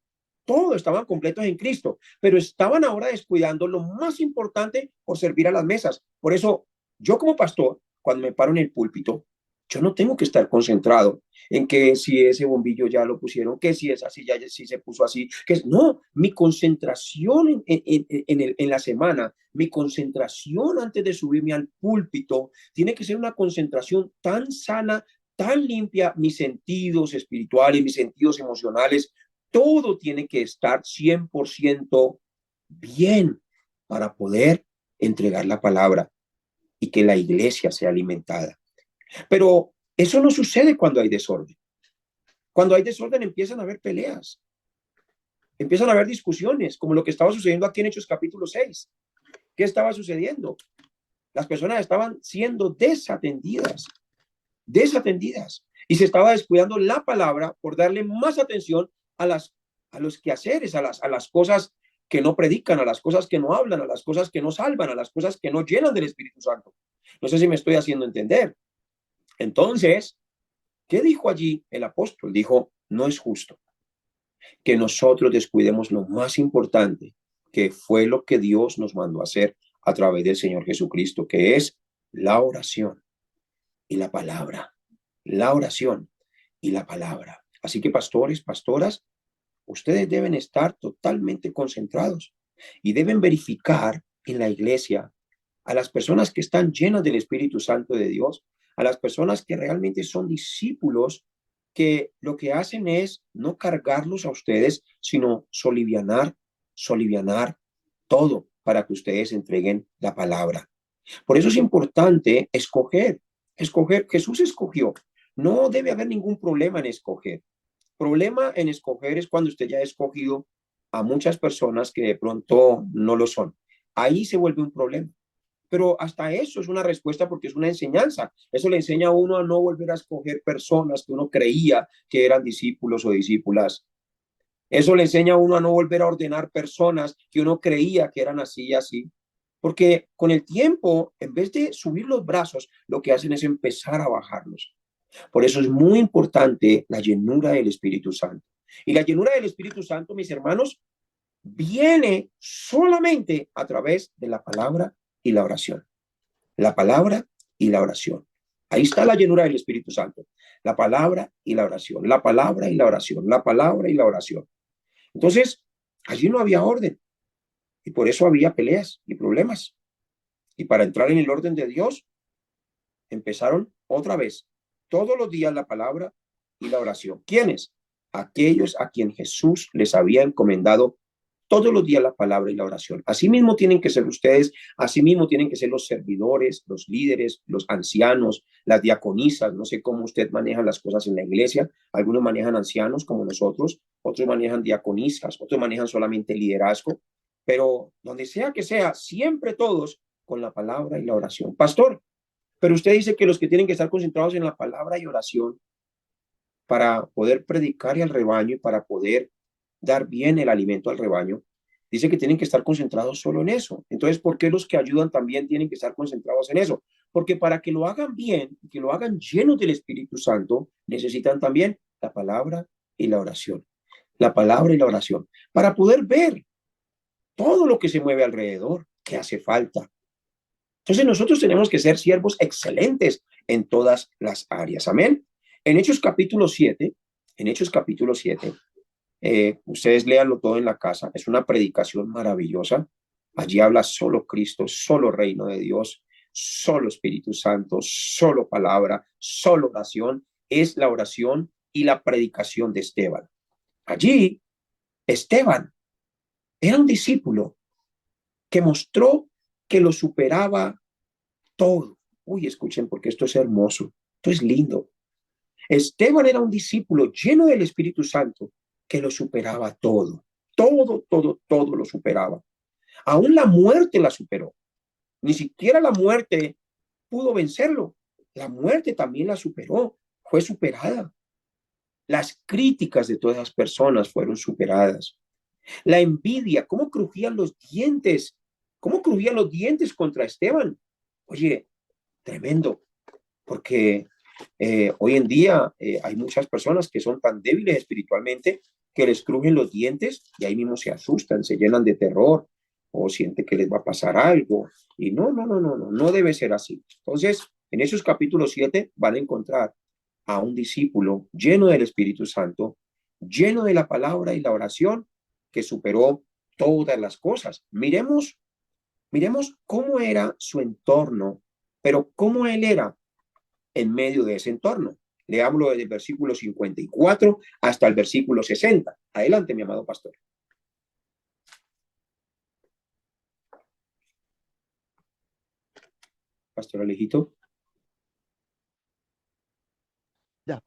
Estaban completos en Cristo, pero estaban ahora descuidando lo más importante por servir a las mesas. Por eso, yo como pastor, cuando me paro en el púlpito, Yo no tengo que estar concentrado en que si ese bombillo ya lo pusieron, que si esa silla ya si se puso así, no, mi concentración en la semana, mi concentración antes de subirme al púlpito, tiene que ser una concentración tan sana, tan limpia, mis sentidos espirituales, mis sentidos emocionales, todo tiene que estar 100% bien para poder entregar la palabra y que la iglesia sea alimentada. Pero eso no sucede cuando hay desorden. Cuando hay desorden empiezan a haber peleas, empiezan a haber discusiones, como lo que estaba sucediendo aquí en Hechos capítulo 6. ¿Qué estaba sucediendo? Las personas estaban siendo desatendidas, y se estaba descuidando la palabra por darle más atención a los quehaceres, a las cosas que no predican, a las cosas que no hablan, a las cosas que no salvan, a las cosas que no llenan del Espíritu Santo. No sé si me estoy haciendo entender. Entonces, ¿qué dijo allí el apóstol? Dijo, no es justo que nosotros descuidemos lo más importante, que fue lo que Dios nos mandó a hacer a través del Señor Jesucristo, que es la oración y la palabra. La oración y la palabra. Así que pastores, pastoras, ustedes deben estar totalmente concentrados y deben verificar en la iglesia a las personas que están llenas del Espíritu Santo de Dios, a las personas que realmente son discípulos, que lo que hacen es no cargarlos a ustedes, sino solivianar todo para que ustedes entreguen la palabra. Por eso es importante escoger. Jesús escogió. No debe haber ningún problema en escoger. Problema en escoger es cuando usted ya ha escogido a muchas personas que de pronto no lo son. Ahí se vuelve un problema. Pero hasta eso es una respuesta porque es una enseñanza. Eso le enseña a uno a no volver a escoger personas que uno creía que eran discípulos o discípulas. Eso le enseña a uno a no volver a ordenar personas que uno creía que eran así y así. Porque con el tiempo, en vez de subir los brazos, lo que hacen es empezar a bajarlos. Por eso es muy importante la llenura del Espíritu Santo. Y la llenura del Espíritu Santo, mis hermanos, viene solamente a través de la palabra y la oración. La palabra y la oración. Ahí está la llenura del Espíritu Santo. La palabra y la oración. La palabra y la oración. La palabra y la oración. Entonces, allí no había orden. Y por eso había peleas y problemas. Y para entrar en el orden de Dios, empezaron otra vez, todos los días la palabra y la oración. ¿Quiénes? Aquellos a quien Jesús les había encomendado todos los días la palabra y la oración. Asimismo tienen que ser ustedes, asimismo tienen que ser los servidores, los líderes, los ancianos, las diaconisas. No sé cómo usted maneja las cosas en la iglesia. Algunos manejan ancianos como nosotros, otros manejan diaconisas, otros manejan solamente liderazgo, pero donde sea que sea, siempre todos con la palabra y la oración. Pastor, pero usted dice que los que tienen que estar concentrados en la palabra y oración para poder predicar al rebaño y para poder dar bien el alimento al rebaño, dice que tienen que estar concentrados solo en eso. Entonces, ¿por qué los que ayudan también tienen que estar concentrados en eso? Porque para que lo hagan bien, que lo hagan llenos del Espíritu Santo, necesitan también la palabra y la oración. La palabra y la oración. Para poder ver todo lo que se mueve alrededor, que hace falta. Entonces nosotros tenemos que ser siervos excelentes en todas las áreas. Amén. En Hechos capítulo 7, ustedes léanlo todo en la casa. Es una predicación maravillosa. Allí habla solo Cristo, solo reino de Dios, solo Espíritu Santo, solo palabra, solo oración. Es la oración y la predicación de Esteban. Allí, Esteban era un discípulo que mostró que lo superaba todo. Uy, escuchen, porque esto es hermoso, esto es lindo. Esteban era un discípulo lleno del Espíritu Santo que lo superaba todo. Todo lo superaba. Aún la muerte la superó. Ni siquiera la muerte pudo vencerlo. La muerte también la superó, fue superada. Las críticas de todas las personas fueron superadas. La envidia, cómo crujían los dientes contra Esteban. Oye, tremendo, porque hoy en día hay muchas personas que son tan débiles espiritualmente que les crujen los dientes y ahí mismo se asustan, se llenan de terror o sienten que les va a pasar algo. Y no debe ser así. Entonces, En Hechos capítulo 7 van a encontrar a un discípulo lleno del Espíritu Santo, lleno de la palabra y la oración, que superó todas las cosas. Miremos cómo era su entorno, pero cómo él era en medio de ese entorno. Leámoslo desde el versículo 54 hasta el versículo 60. Adelante, mi amado pastor. Pastor Alejito. Ya.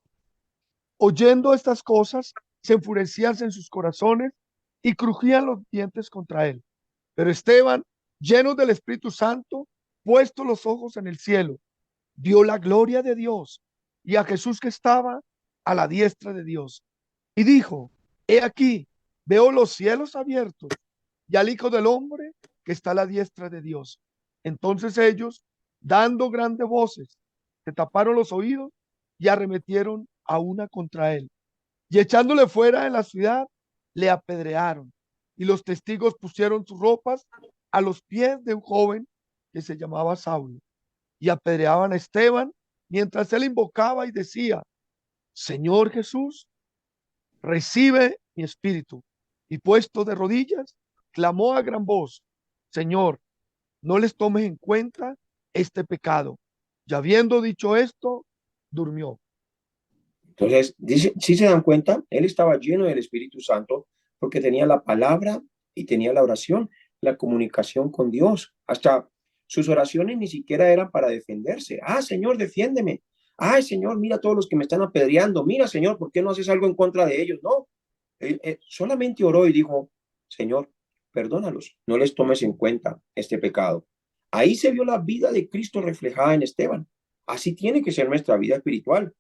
Oyendo estas cosas, se enfurecían en sus corazones y crujían los dientes contra él. Pero Esteban, lleno del Espíritu Santo, puesto los ojos en el cielo, vio la gloria de Dios y a Jesús que estaba a la diestra de Dios. Y dijo, he aquí, veo los cielos abiertos y al Hijo del Hombre que está a la diestra de Dios. Entonces ellos, dando grandes voces, se taparon los oídos y arremetieron a una contra él. Y echándole fuera de la ciudad, le apedrearon. Y los testigos pusieron sus ropas a los pies de un joven que se llamaba Saulo. Y apedreaban a Esteban mientras él invocaba y decía, Señor Jesús, recibe mi espíritu. Y puesto de rodillas, clamó a gran voz, Señor, no les tomes en cuenta este pecado. Y habiendo dicho esto, durmió. Entonces, dice, si se dan cuenta, él estaba lleno del Espíritu Santo porque tenía la palabra y tenía la oración, la comunicación con Dios. Hasta sus oraciones ni siquiera eran para defenderse. Ah, Señor, defiéndeme. Ay, Señor, mira todos los que me están apedreando. Mira, Señor, ¿por qué no haces algo en contra de ellos? No, solamente oró y dijo, Señor, perdónalos, no les tomes en cuenta este pecado. Ahí se vio la vida de Cristo reflejada en Esteban. Así tiene que ser nuestra vida espiritual.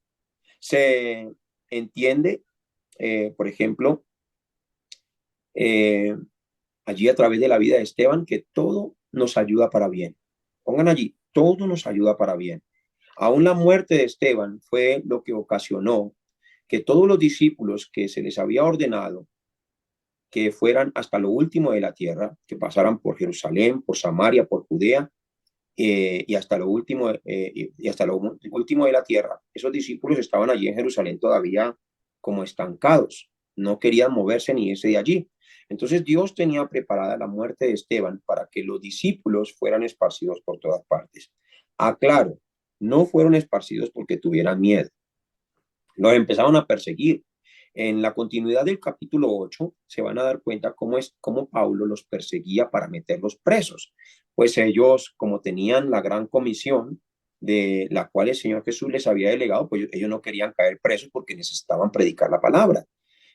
Se entiende, por ejemplo, eh, allí a través de la vida de Esteban, que todo nos ayuda para bien. Pongan allí, todo nos ayuda para bien. Aún la muerte de Esteban fue lo que ocasionó que todos los discípulos que se les había ordenado que fueran hasta lo último de la tierra, que pasaran por Jerusalén, por Samaria, por Judea, y hasta lo último de la tierra. Esos discípulos estaban allí en Jerusalén todavía como estancados, no querían moverse ni irse de allí. Entonces Dios tenía preparada la muerte de Esteban para que los discípulos fueran esparcidos por todas partes. Aclaro, no fueron esparcidos porque tuvieran miedo, los empezaron a perseguir. En la continuidad del capítulo 8 se van a dar cuenta cómo Pablo los perseguía para meterlos presos. Pues ellos, como tenían la gran comisión de la cual el Señor Jesús les había delegado, pues ellos no querían caer presos porque necesitaban predicar la palabra.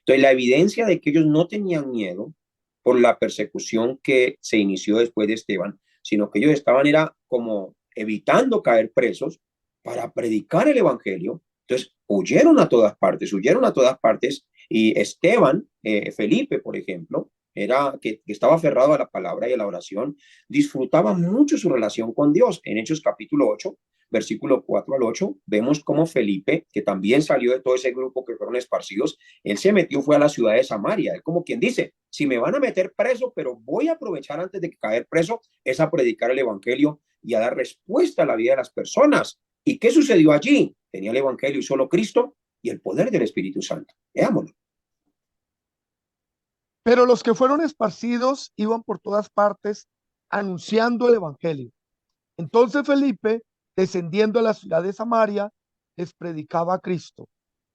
Entonces, la evidencia de que ellos no tenían miedo por la persecución que se inició después de Esteban, sino que ellos estaban era como evitando caer presos para predicar el evangelio. Entonces, huyeron a todas partes y Esteban, Felipe, por ejemplo, era que estaba aferrado a la palabra y a la oración, disfrutaba mucho su relación con Dios. En Hechos capítulo 8, versículo 4 al 8, vemos cómo Felipe, que también salió de todo ese grupo que fueron esparcidos, él se metió, fue a la ciudad de Samaria. Él como quien dice, si me van a meter preso, pero voy a aprovechar antes de caer preso, es a predicar el evangelio y a dar respuesta a la vida de las personas. ¿Y qué sucedió allí? Tenía el evangelio y solo Cristo y el poder del Espíritu Santo. Veámoslo. Pero los que fueron esparcidos iban por todas partes anunciando el evangelio. Entonces Felipe, descendiendo a la ciudad de Samaria, les predicaba a Cristo.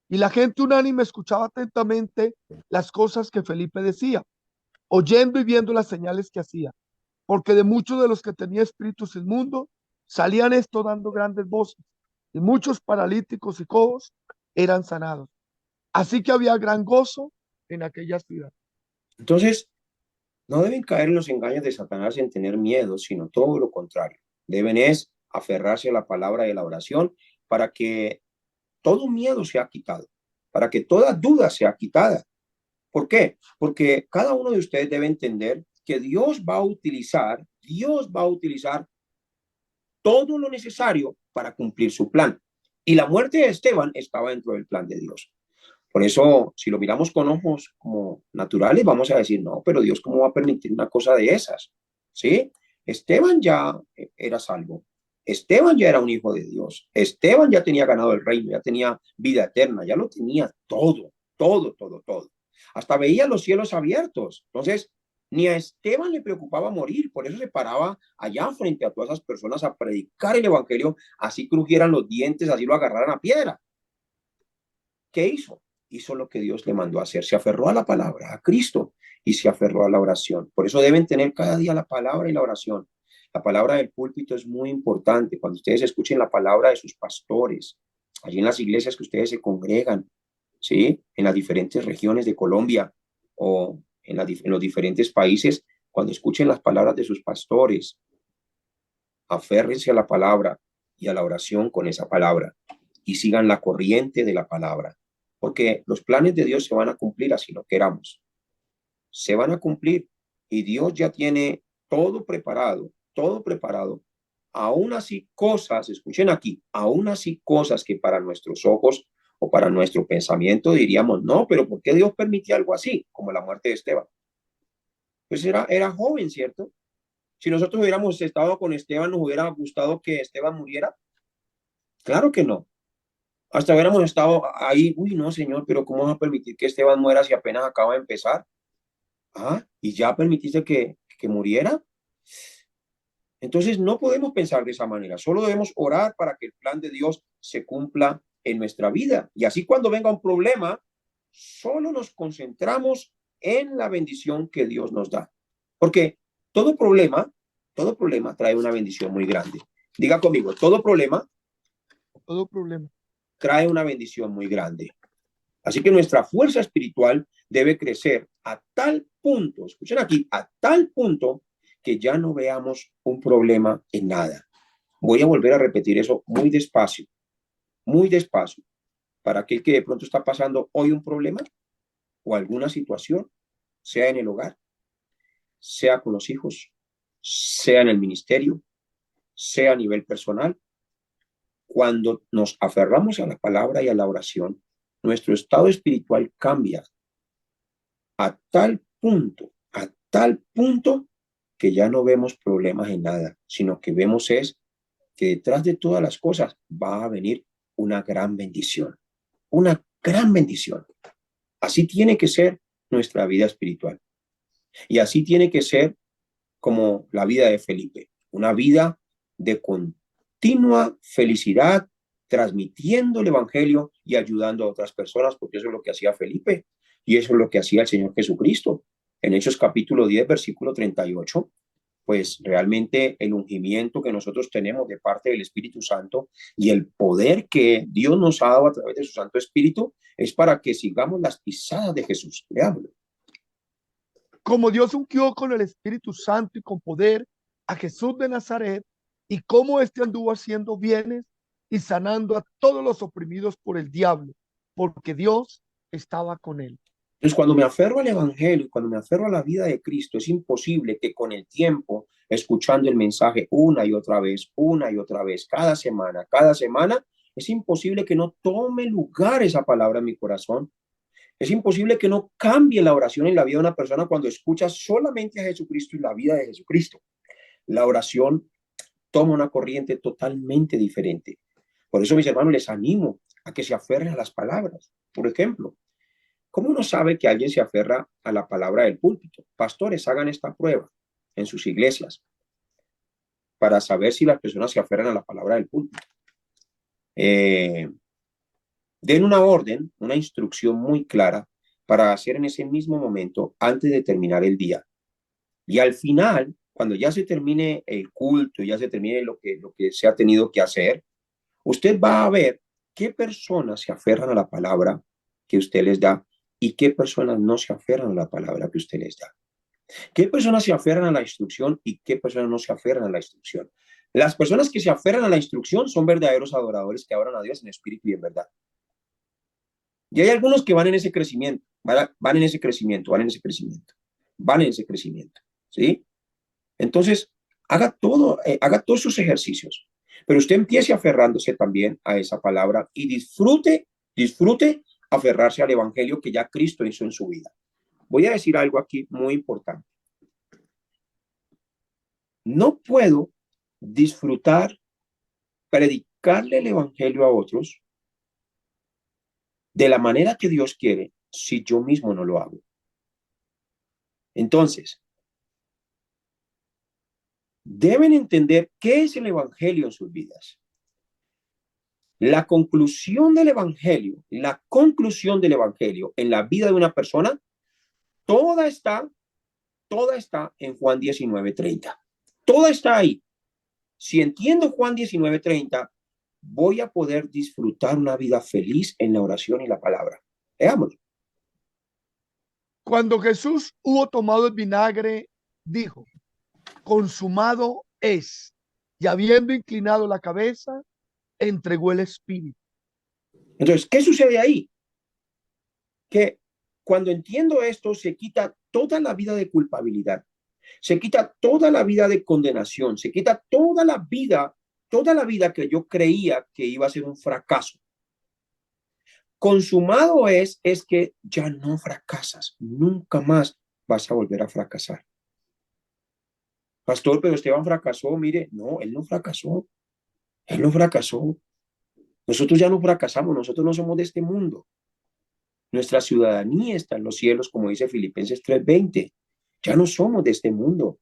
Y la gente unánime escuchaba atentamente las cosas que Felipe decía, oyendo y viendo las señales que hacía, porque de muchos de los que tenía espíritus inmundos salían esto dando grandes voces, y muchos paralíticos y cojos eran sanados. Así que había gran gozo en aquella ciudad. Entonces, no deben caer en los engaños de Satanás en tener miedo, sino todo lo contrario. Deben es aferrarse a la palabra y a la oración para que todo miedo sea quitado, para que toda duda sea quitada. ¿Por qué? Porque cada uno de ustedes debe entender que Dios va a utilizar todo lo necesario para cumplir su plan. Y la muerte de Esteban estaba dentro del plan de Dios. Por eso, si lo miramos con ojos como naturales, vamos a decir, no, pero Dios, ¿cómo va a permitir una cosa de esas? ¿Sí? Esteban ya era salvo. Esteban ya era un hijo de Dios. Esteban ya tenía ganado el reino, ya tenía vida eterna, ya lo tenía todo, todo, todo, todo. Hasta veía los cielos abiertos. Entonces, ni a Esteban le preocupaba morir, por eso se paraba allá frente a todas esas personas a predicar el evangelio, así crujieran los dientes, así lo agarraran a piedra. ¿Qué hizo? Hizo lo que Dios le mandó a hacer. Se aferró a la palabra, a Cristo, y se aferró a la oración. Por eso deben tener cada día la palabra y la oración. La palabra del púlpito es muy importante. Cuando ustedes escuchen la palabra de sus pastores, allí en las iglesias que ustedes se congregan, ¿sí? En las diferentes regiones de Colombia o en los diferentes países, cuando escuchen las palabras de sus pastores, aférrense a la palabra y a la oración con esa palabra y sigan la corriente de la palabra, porque los planes de Dios se van a cumplir así lo queramos. Se van a cumplir y Dios ya tiene todo preparado, todo preparado. Aún así cosas, escuchen aquí, aún así cosas que para nuestros ojos o para nuestro pensamiento diríamos, no, pero ¿por qué Dios permite algo así? Como la muerte de Esteban. Pues era joven, ¿cierto? Si nosotros hubiéramos estado con Esteban, ¿nos hubiera gustado que Esteban muriera? Claro que no. Hasta hubiéramos estado ahí, uy, no, señor, pero ¿cómo vas a permitir que Esteban muera si apenas acaba de empezar? Ah, y ya permitiste que muriera. Entonces no podemos pensar de esa manera, solo debemos orar para que el plan de Dios se cumpla en nuestra vida. Y así cuando venga un problema, solo nos concentramos en la bendición que Dios nos da. Porque todo problema trae una bendición muy grande. Diga conmigo, todo problema trae una bendición muy grande. Así que nuestra fuerza espiritual debe crecer a tal punto, escuchen aquí, a tal punto que ya no veamos un problema en nada. Voy a volver a repetir eso muy despacio, para aquel que de pronto está pasando hoy un problema o alguna situación, sea en el hogar, sea con los hijos, sea en el ministerio, sea a nivel personal. Cuando nos aferramos a la palabra y a la oración, nuestro estado espiritual cambia a tal punto que ya no vemos problemas en nada, sino que vemos es que detrás de todas las cosas va a venir una gran bendición, una gran bendición. Así tiene que ser nuestra vida espiritual. Y así tiene que ser como la vida de Felipe, una vida de continua felicidad, transmitiendo el evangelio y ayudando a otras personas, porque eso es lo que hacía Felipe y eso es lo que hacía el Señor Jesucristo. En Hechos capítulo 10, versículo 38, pues realmente el ungimiento que nosotros tenemos de parte del Espíritu Santo y el poder que Dios nos ha dado a través de su Santo Espíritu es para que sigamos las pisadas de Jesús. Leámoslo. Como Dios ungió con el Espíritu Santo y con poder a Jesús de Nazaret, y cómo éste anduvo haciendo bienes y sanando a todos los oprimidos por el diablo, porque Dios estaba con él. Entonces, cuando me aferro al Evangelio, cuando me aferro a la vida de Cristo, es imposible que con el tiempo, escuchando el mensaje una y otra vez, cada semana, es imposible que no tome lugar esa palabra en mi corazón. Es imposible que no cambie la oración en la vida de una persona cuando escucha solamente a Jesucristo y la vida de Jesucristo. La oración toma una corriente totalmente diferente. Por eso, mis hermanos, les animo a que se aferren a las palabras. Por ejemplo, ¿cómo uno sabe que alguien se aferra a la palabra del púlpito? Pastores, hagan esta prueba en sus iglesias para saber si las personas se aferran a la palabra del púlpito. Den una orden, una instrucción muy clara para hacer en ese mismo momento antes de terminar el día. Y al final, cuando ya se termine el culto, ya se termine lo que se ha tenido que hacer, usted va a ver qué personas se aferran a la palabra que usted les da y qué personas no se aferran a la palabra que usted les da. ¿Qué personas se aferran a la instrucción y qué personas no se aferran a la instrucción? Las personas que se aferran a la instrucción son verdaderos adoradores que adoran a Dios en espíritu y en verdad. Y hay algunos que van en ese crecimiento, van en ese crecimiento, ¿sí? Entonces, haga todos sus ejercicios, pero usted empiece aferrándose también a esa palabra y disfrute aferrarse al evangelio que ya Cristo hizo en su vida. Voy a decir algo aquí muy importante. No puedo disfrutar predicarle el evangelio a otros de la manera que Dios quiere si yo mismo no lo hago? Entonces, deben entender qué es el evangelio en sus vidas. La conclusión del evangelio en la vida de una persona, toda está en Juan 19:30. Toda está ahí. Si entiendo Juan 19:30, voy a poder disfrutar una vida feliz en la oración y la palabra. Veamos. Cuando Jesús hubo tomado el vinagre, dijo: consumado es. Y habiendo inclinado la cabeza, entregó el espíritu. Entonces, ¿qué sucede ahí? Que cuando entiendo esto, se quita toda la vida de culpabilidad, se quita toda la vida de condenación, se quita toda la vida que yo creía que iba a ser un fracaso. Consumado es que ya no fracasas, nunca más vas a volver a fracasar. Pastor, pero Esteban fracasó. Mire, no, él no fracasó. Él no fracasó. Nosotros ya no fracasamos, nosotros no somos de este mundo. Nuestra ciudadanía está en los cielos, como dice Filipenses 3:20. Ya no somos de este mundo.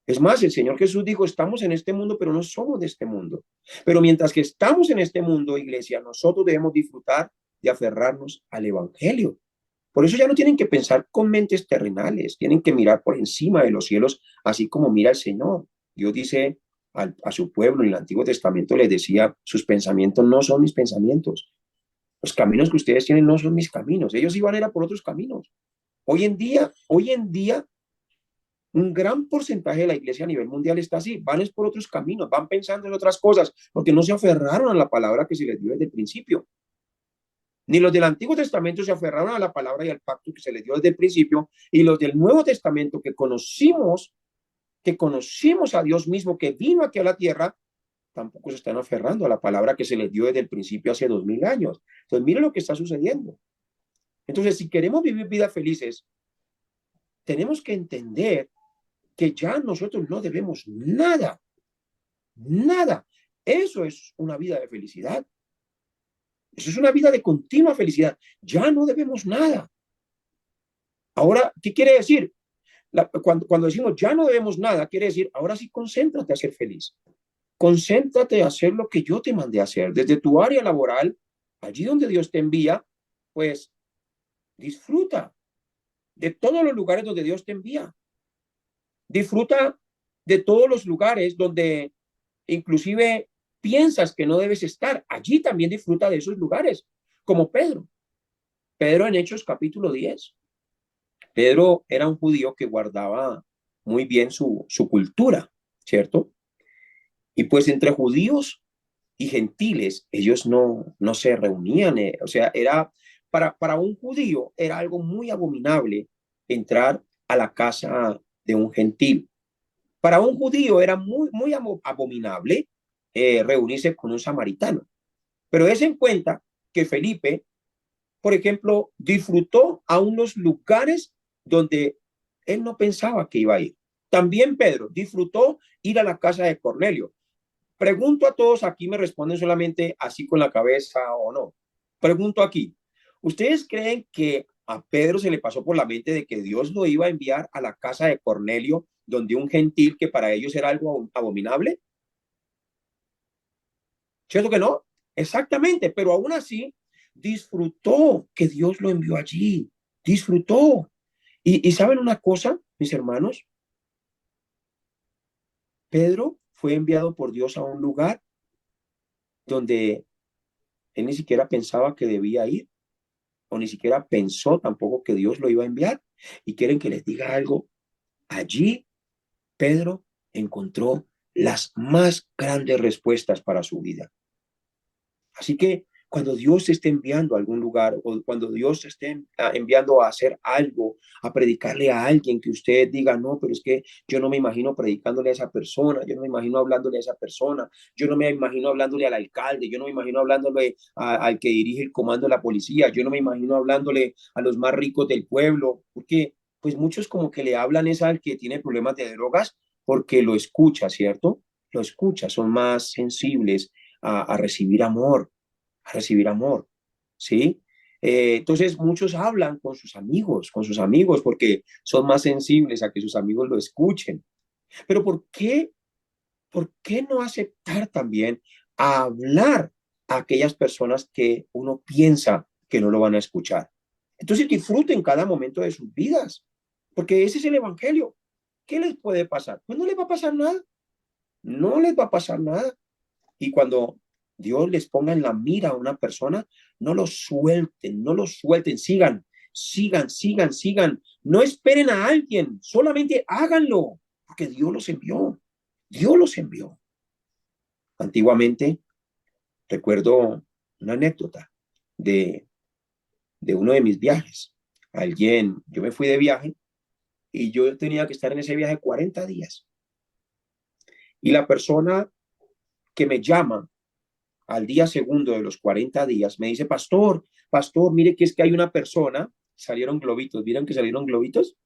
Es más, el Señor Jesús dijo, estamos en este mundo, pero no somos de este mundo. Pero mientras que estamos en este mundo, iglesia, nosotros debemos disfrutar de aferrarnos al evangelio. Por eso ya no tienen que pensar con mentes terrenales, tienen que mirar por encima de los cielos, así como mira el Señor. Dios dice a su pueblo en el Antiguo Testamento, les decía, sus pensamientos no son mis pensamientos. Los caminos que ustedes tienen no son mis caminos. Ellos iban a ir a por otros caminos. Hoy en día, un gran porcentaje de la iglesia a nivel mundial está así. Van es por otros caminos, van pensando en otras cosas, porque no se aferraron a la palabra que se les dio desde el principio. Ni los del Antiguo Testamento se aferraron a la palabra y al pacto que se les dio desde el principio, y los del Nuevo Testamento que conocimos a Dios mismo, que vino aquí a la tierra, tampoco se están aferrando a la palabra que se les dio desde el principio hace 2000 años. Entonces, mire lo que está sucediendo. Entonces, si queremos vivir vidas felices, tenemos que entender que ya nosotros no debemos nada, nada. Eso es una vida de felicidad. Eso es una vida de continua felicidad. Ya no debemos nada. Ahora, ¿qué quiere decir? Cuando decimos ya no debemos nada, quiere decir, ahora sí concéntrate a ser feliz. Concéntrate a hacer lo que yo te mandé a hacer. Desde tu área laboral, allí donde Dios te envía, pues disfruta de todos los lugares donde Dios te envía. Disfruta de todos los lugares donde inclusive piensas que no debes estar. Allí también disfruta de esos lugares, como Pedro. Pedro en Hechos capítulo 10. Pedro era un judío que guardaba muy bien su cultura, ¿cierto? Y pues entre judíos y gentiles, ellos no se reunían. O sea, para un judío era algo muy abominable entrar a la casa de un gentil. Para un judío era muy abominable reunirse con un samaritano. Pero es en cuenta que Felipe, por ejemplo, disfrutó aún los lugares donde él no pensaba que iba a ir. También Pedro disfrutó ir a la casa de Cornelio. Pregunto a todos aquí, me responden solamente así con la cabeza o no. Pregunto aquí, ¿ustedes creen que a Pedro se le pasó por la mente de que Dios lo iba a enviar a la casa de Cornelio, donde un gentil que para ellos era algo abominable? ¿Cierto que no? Exactamente, pero aún así disfrutó que Dios lo envió allí, disfrutó. Y ¿saben una cosa, mis hermanos? Pedro fue enviado por Dios a un lugar donde él ni siquiera pensaba que debía ir, o ni siquiera pensó tampoco que Dios lo iba a enviar. Y quieren que les diga algo. Allí Pedro encontró las más grandes respuestas para su vida. Así que cuando Dios te esté enviando a algún lugar, o cuando Dios te esté enviando a hacer algo, a predicarle a alguien, que usted diga, no, pero es que yo no me imagino predicándole a esa persona, yo no me imagino hablándole a esa persona, yo no me imagino hablándole al alcalde, yo no me imagino hablándole al que dirige el comando de la policía, yo no me imagino hablándole a los más ricos del pueblo, porque pues muchos como que le hablan es al que tiene problemas de drogas porque lo escucha, ¿cierto? Lo escucha, son más sensibles a recibir amor, ¿sí? Entonces muchos hablan con sus amigos, porque son más sensibles a que sus amigos lo escuchen. Pero por qué no aceptar también a hablar a aquellas personas que uno piensa que no lo van a escuchar? Entonces disfruten cada momento de sus vidas, porque ese es el evangelio. ¿Qué les puede pasar? Pues no les va a pasar nada, no les va a pasar nada. Y cuando Dios les ponga en la mira a una persona, no lo suelten, no lo suelten, sigan, sigan, sigan, sigan. No esperen a alguien, solamente háganlo, porque Dios los envió. Dios los envió. Antiguamente, recuerdo una anécdota de, de uno de mis viajes. Yo me fui de viaje y yo tenía que estar en ese viaje 40 días. Y la persona que me llama al día segundo de los 40 días, me dice, pastor, mire que es que hay una persona, salieron globitos, ¿vieron que salieron globitos?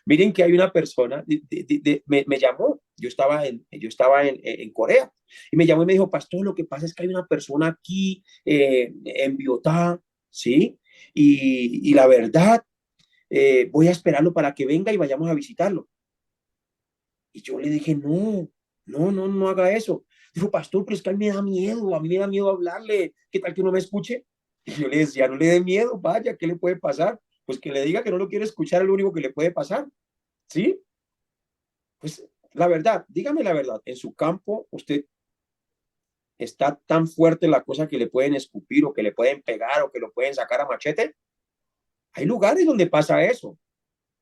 Miren que hay una persona, me llamó, yo estaba en Corea, y me llamó y me dijo, pastor, lo que pasa es que hay una persona aquí en Biotá, ¿sí? Y la verdad, voy a esperarlo para que venga y vayamos a visitarlo. Y yo le dije, no haga eso. Dijo, pastor, pero es que a mí me da miedo hablarle. ¿Qué tal que no me escuche? Y yo le decía, no le dé miedo, vaya, ¿qué le puede pasar? Pues que le diga que no lo quiere escuchar, es lo único que le puede pasar, ¿sí? Pues la verdad, dígame la verdad, en su campo usted está tan fuerte la cosa que le pueden escupir o que le pueden pegar o que lo pueden sacar a machete. Hay lugares donde pasa eso.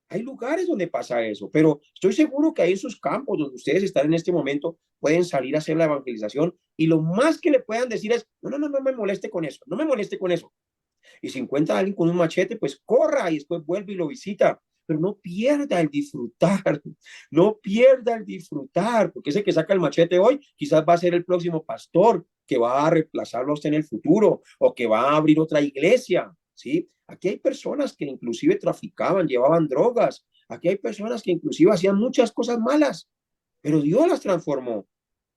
Hay lugares donde pasa eso, pero estoy seguro que hay en sus campos donde ustedes están en este momento, pueden salir a hacer la evangelización y lo más que le puedan decir es, no me moleste con eso, no me moleste con eso. Y si encuentra a alguien con un machete, pues corra y después vuelve y lo visita. Pero no pierda el disfrutar, no pierda el disfrutar, porque ese que saca el machete hoy quizás va a ser el próximo pastor que va a reemplazarlo a usted en el futuro o que va a abrir otra iglesia, ¿sí? Aquí hay personas que inclusive traficaban, llevaban drogas, aquí hay personas que inclusive hacían muchas cosas malas, pero Dios las transformó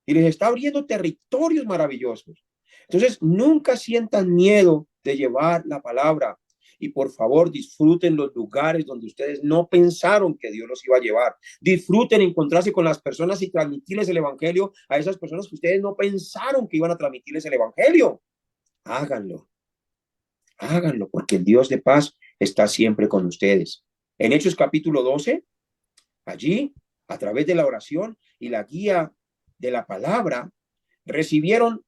y les está abriendo territorios maravillosos. Entonces, nunca sientan miedo de llevar la palabra y por favor disfruten los lugares donde ustedes no pensaron que Dios los iba a llevar. Disfruten encontrarse con las personas y transmitirles el evangelio a esas personas que ustedes no pensaron que iban a transmitirles el evangelio. Háganlo, háganlo, porque el Dios de paz está siempre con ustedes. En Hechos capítulo 12, allí, a través de la oración y la guía de la palabra, recibieron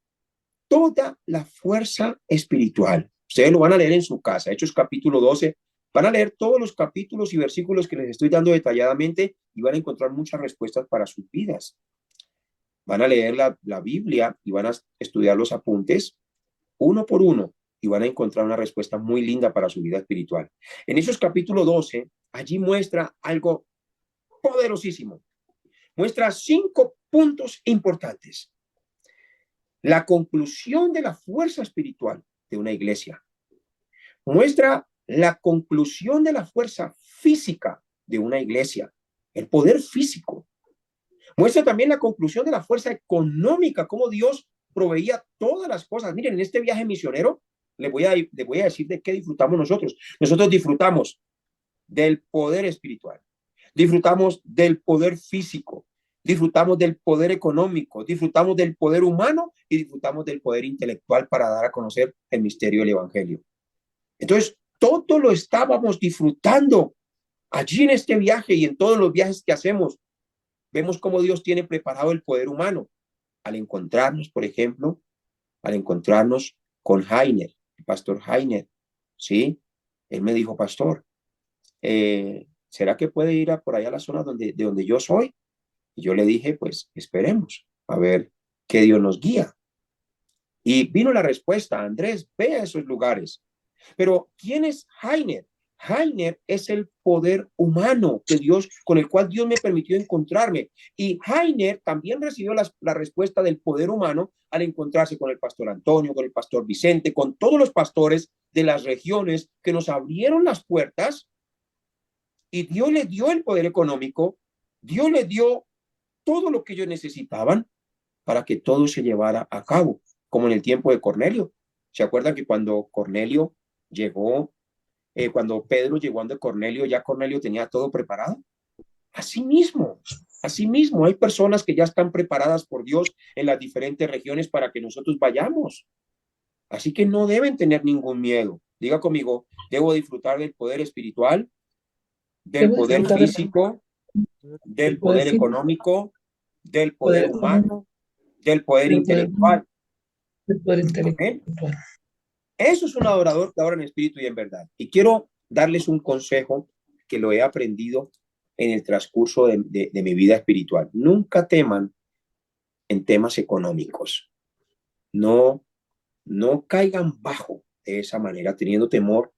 toda la fuerza espiritual. Ustedes lo van a leer en su casa, Hechos capítulo 12. Van a leer todos los capítulos y versículos que les estoy dando detalladamente y van a encontrar muchas respuestas para sus vidas. Van a leer la Biblia y van a estudiar los apuntes uno por uno y van a encontrar una respuesta muy linda para su vida espiritual. En Hechos capítulo 12, allí muestra algo poderosísimo. Muestra 5 puntos importantes. La conclusión de la fuerza espiritual de una iglesia. Muestra la conclusión de la fuerza física de una iglesia, el poder físico. Muestra también la conclusión de la fuerza económica, cómo Dios proveía todas las cosas. Miren, en este viaje misionero, les voy a decir de qué disfrutamos nosotros. Nosotros disfrutamos del poder espiritual, disfrutamos del poder físico, disfrutamos del poder económico, disfrutamos del poder humano y disfrutamos del poder intelectual para dar a conocer el misterio del evangelio. Entonces, todo lo estábamos disfrutando allí en este viaje y en todos los viajes que hacemos. Vemos cómo Dios tiene preparado el poder humano. Al encontrarnos, por ejemplo, al encontrarnos con Heiner, el pastor Heiner, ¿sí? Él me dijo, pastor, ¿será que puede ir por allá a la zona de donde yo soy? Y yo le dije, pues esperemos a ver qué Dios nos guía. Y vino la respuesta, Andrés, ve a esos lugares. Pero ¿quién es Heiner? Heiner es el poder humano con el cual Dios me permitió encontrarme. Y Heiner también recibió la respuesta del poder humano al encontrarse con el pastor Antonio, con el pastor Vicente, con todos los pastores de las regiones que nos abrieron las puertas. Y Dios le dio el poder económico, Dios le dio todo lo que ellos necesitaban para que todo se llevara a cabo, como en el tiempo de Cornelio. ¿Se acuerdan que cuando Cornelio llegó, cuando Pedro llegó ante Cornelio, ya Cornelio tenía todo preparado? Así mismo, hay personas que ya están preparadas por Dios en las diferentes regiones para que nosotros vayamos. Así que no deben tener ningún miedo. Diga conmigo, debo disfrutar del poder espiritual, del Debo poder disfrutar físico, del del poder poder físico, económico, del poder poder económico, humano, del poder del poder humano, intelectual. del poder Amén. intelectual. Eso es un adorador que adora en espíritu y en verdad. Y quiero darles un consejo que lo he aprendido en el transcurso de mi vida espiritual. Nunca teman en temas económicos. No, no caigan bajo de esa manera, teniendo temor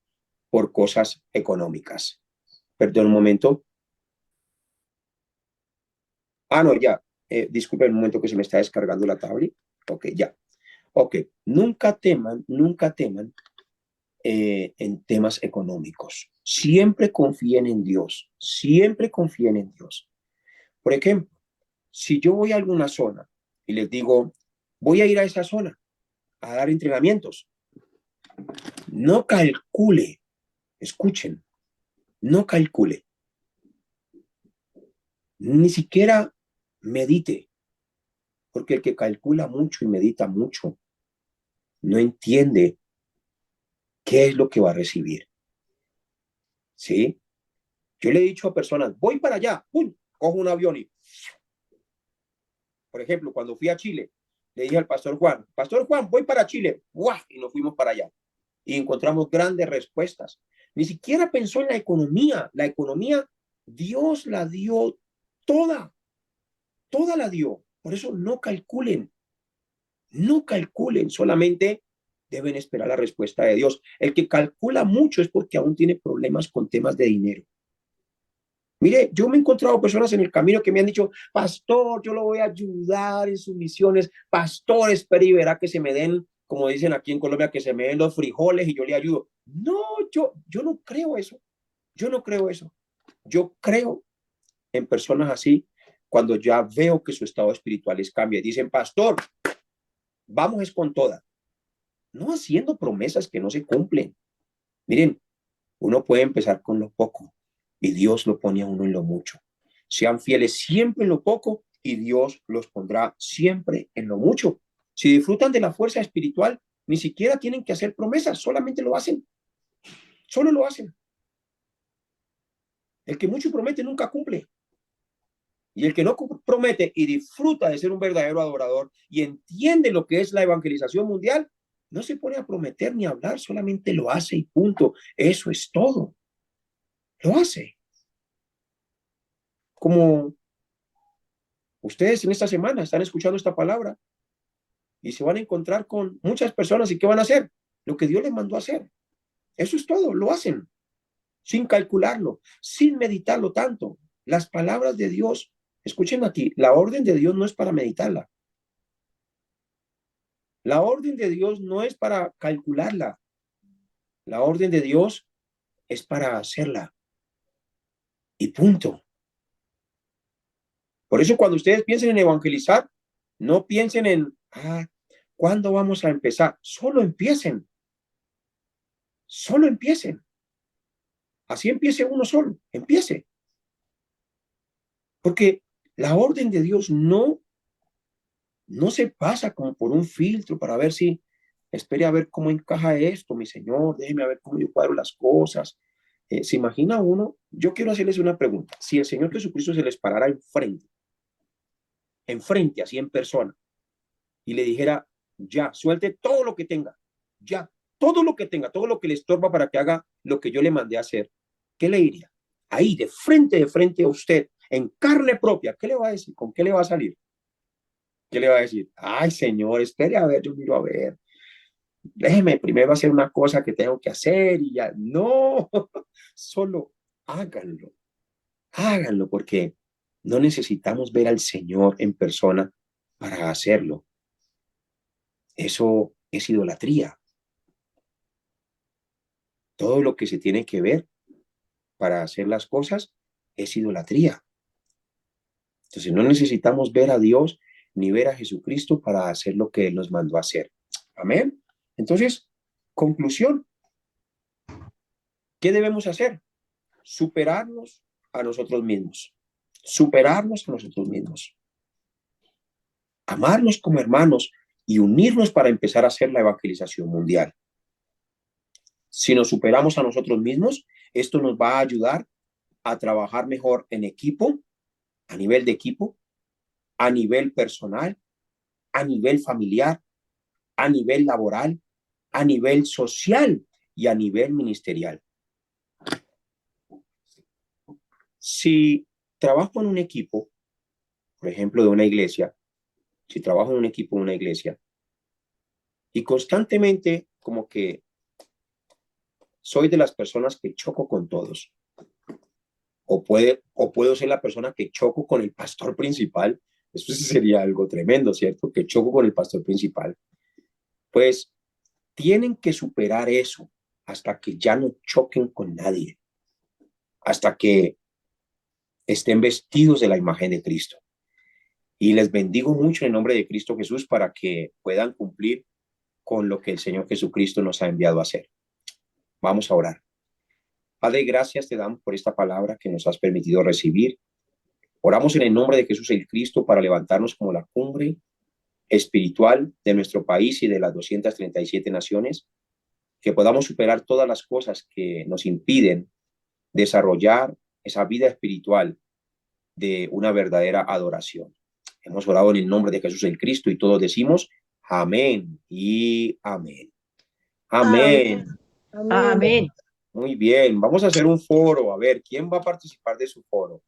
por cosas económicas. Perdón un momento. No, ya. Disculpen un momento que se me está descargando la tablet. Ok, ya. Ok. Nunca teman en temas económicos. Siempre confíen en Dios. Siempre confíen en Dios. Por ejemplo, si yo voy a alguna zona y les digo, voy a ir a esa zona a dar entrenamientos, no calcule, escuchen, no calcule, ni siquiera medite, porque el que calcula mucho y medita mucho no entiende qué es lo que va a recibir. ¿Sí? Yo le he dicho a personas, voy para allá, ¡pum! Cojo un avión y, por ejemplo, cuando fui a Chile, le dije al Pastor Juan, voy para Chile, ¡buah! Y nos fuimos para allá. Y encontramos grandes respuestas. Ni siquiera pensó en la economía. La economía, Dios la dio toda, toda la dio. Por eso no calculen, solamente deben esperar la respuesta de Dios. El que calcula mucho es porque aún tiene problemas con temas de dinero. Mire, yo me he encontrado personas en el camino que me han dicho, pastor, yo lo voy a ayudar en sus misiones, pastor, espera y verá que se me den, como dicen aquí en Colombia, que se me den los frijoles y yo le ayudo. No, yo no creo eso. Yo no creo eso. Yo creo en personas así cuando ya veo que su estado espiritual les cambia. Dicen, pastor, vamos es con toda. No haciendo promesas que no se cumplen. Miren, uno puede empezar con lo poco y Dios lo pone a uno en lo mucho. Sean fieles siempre en lo poco y Dios los pondrá siempre en lo mucho. Si disfrutan de la fuerza espiritual, ni siquiera tienen que hacer promesas, solamente lo hacen. Solo lo hacen. El que mucho promete nunca cumple. Y el que no promete y disfruta de ser un verdadero adorador y entiende lo que es la evangelización mundial, no se pone a prometer ni a hablar, solamente lo hace y punto. Eso es todo. Lo hace. Como ustedes en esta semana están escuchando esta palabra y se van a encontrar con muchas personas y ¿qué van a hacer? Lo que Dios les mandó a hacer. Eso es todo, lo hacen sin calcularlo, sin meditarlo tanto. Las palabras de Dios, escuchen aquí, la orden de Dios no es para meditarla. La orden de Dios no es para calcularla. La orden de Dios es para hacerla. Y punto. Por eso cuando ustedes piensen en evangelizar, no piensen en, ¿cuándo vamos a empezar? Solo empiecen. Solo empiecen. Así empiece uno solo. Empiece. Porque la orden de Dios no se pasa como por un filtro para ver si, espere a ver cómo encaja esto, mi Señor, déjeme a ver cómo yo cuadro las cosas. ¿Se imagina uno? Yo quiero hacerles una pregunta. Si el Señor Jesucristo se les parara enfrente, así en persona, y le dijera, ya, suelte todo lo que tenga, ya, todo lo que tenga, todo lo que le estorba para que haga lo que yo le mandé a hacer, ¿qué le diría? Ahí, de frente a usted, en carne propia, ¿qué le va a decir? ¿Con qué le va a salir? ¿Qué le va a decir? Ay, Señor, espere a ver, yo miro a ver. Déjeme primero hacer una cosa que tengo que hacer y ya. No, solo háganlo, háganlo, porque no necesitamos ver al Señor en persona para hacerlo. Eso es idolatría. Todo lo que se tiene que ver para hacer las cosas es idolatría. Entonces no necesitamos ver a Dios ni ver a Jesucristo para hacer lo que Él nos mandó a hacer. Amén. Entonces, conclusión, ¿qué debemos hacer? Superarnos a nosotros mismos. Superarnos a nosotros mismos. Amarnos como hermanos y unirnos para empezar a hacer la evangelización mundial. Si nos superamos a nosotros mismos, esto nos va a ayudar a trabajar mejor en equipo, a nivel de equipo, a nivel personal, a nivel familiar, a nivel laboral, a nivel social y a nivel ministerial. Si trabajo en un equipo, por ejemplo, de una iglesia, si trabajo en un equipo de una iglesia y constantemente como que soy de las personas que choco con todos, o puedo ser la persona que choco con el pastor principal, eso sí sería algo tremendo, ¿cierto? Que choco con el pastor principal. Pues tienen que superar eso hasta que ya no choquen con nadie, hasta que estén vestidos de la imagen de Cristo. Y les bendigo mucho en el nombre de Cristo Jesús para que puedan cumplir con lo que el Señor Jesucristo nos ha enviado a hacer. Vamos a orar. Padre, gracias te damos por esta palabra que nos has permitido recibir. Oramos en el nombre de Jesús el Cristo para levantarnos como la cumbre espiritual de nuestro país y de las 237 naciones, que podamos superar todas las cosas que nos impiden desarrollar esa vida espiritual de una verdadera adoración. Hemos orado en el nombre de Jesús el Cristo y todos decimos amén y amén. Amén. Amén. Muy bien, vamos a hacer un foro. A ver, ¿quién va a participar de su foro?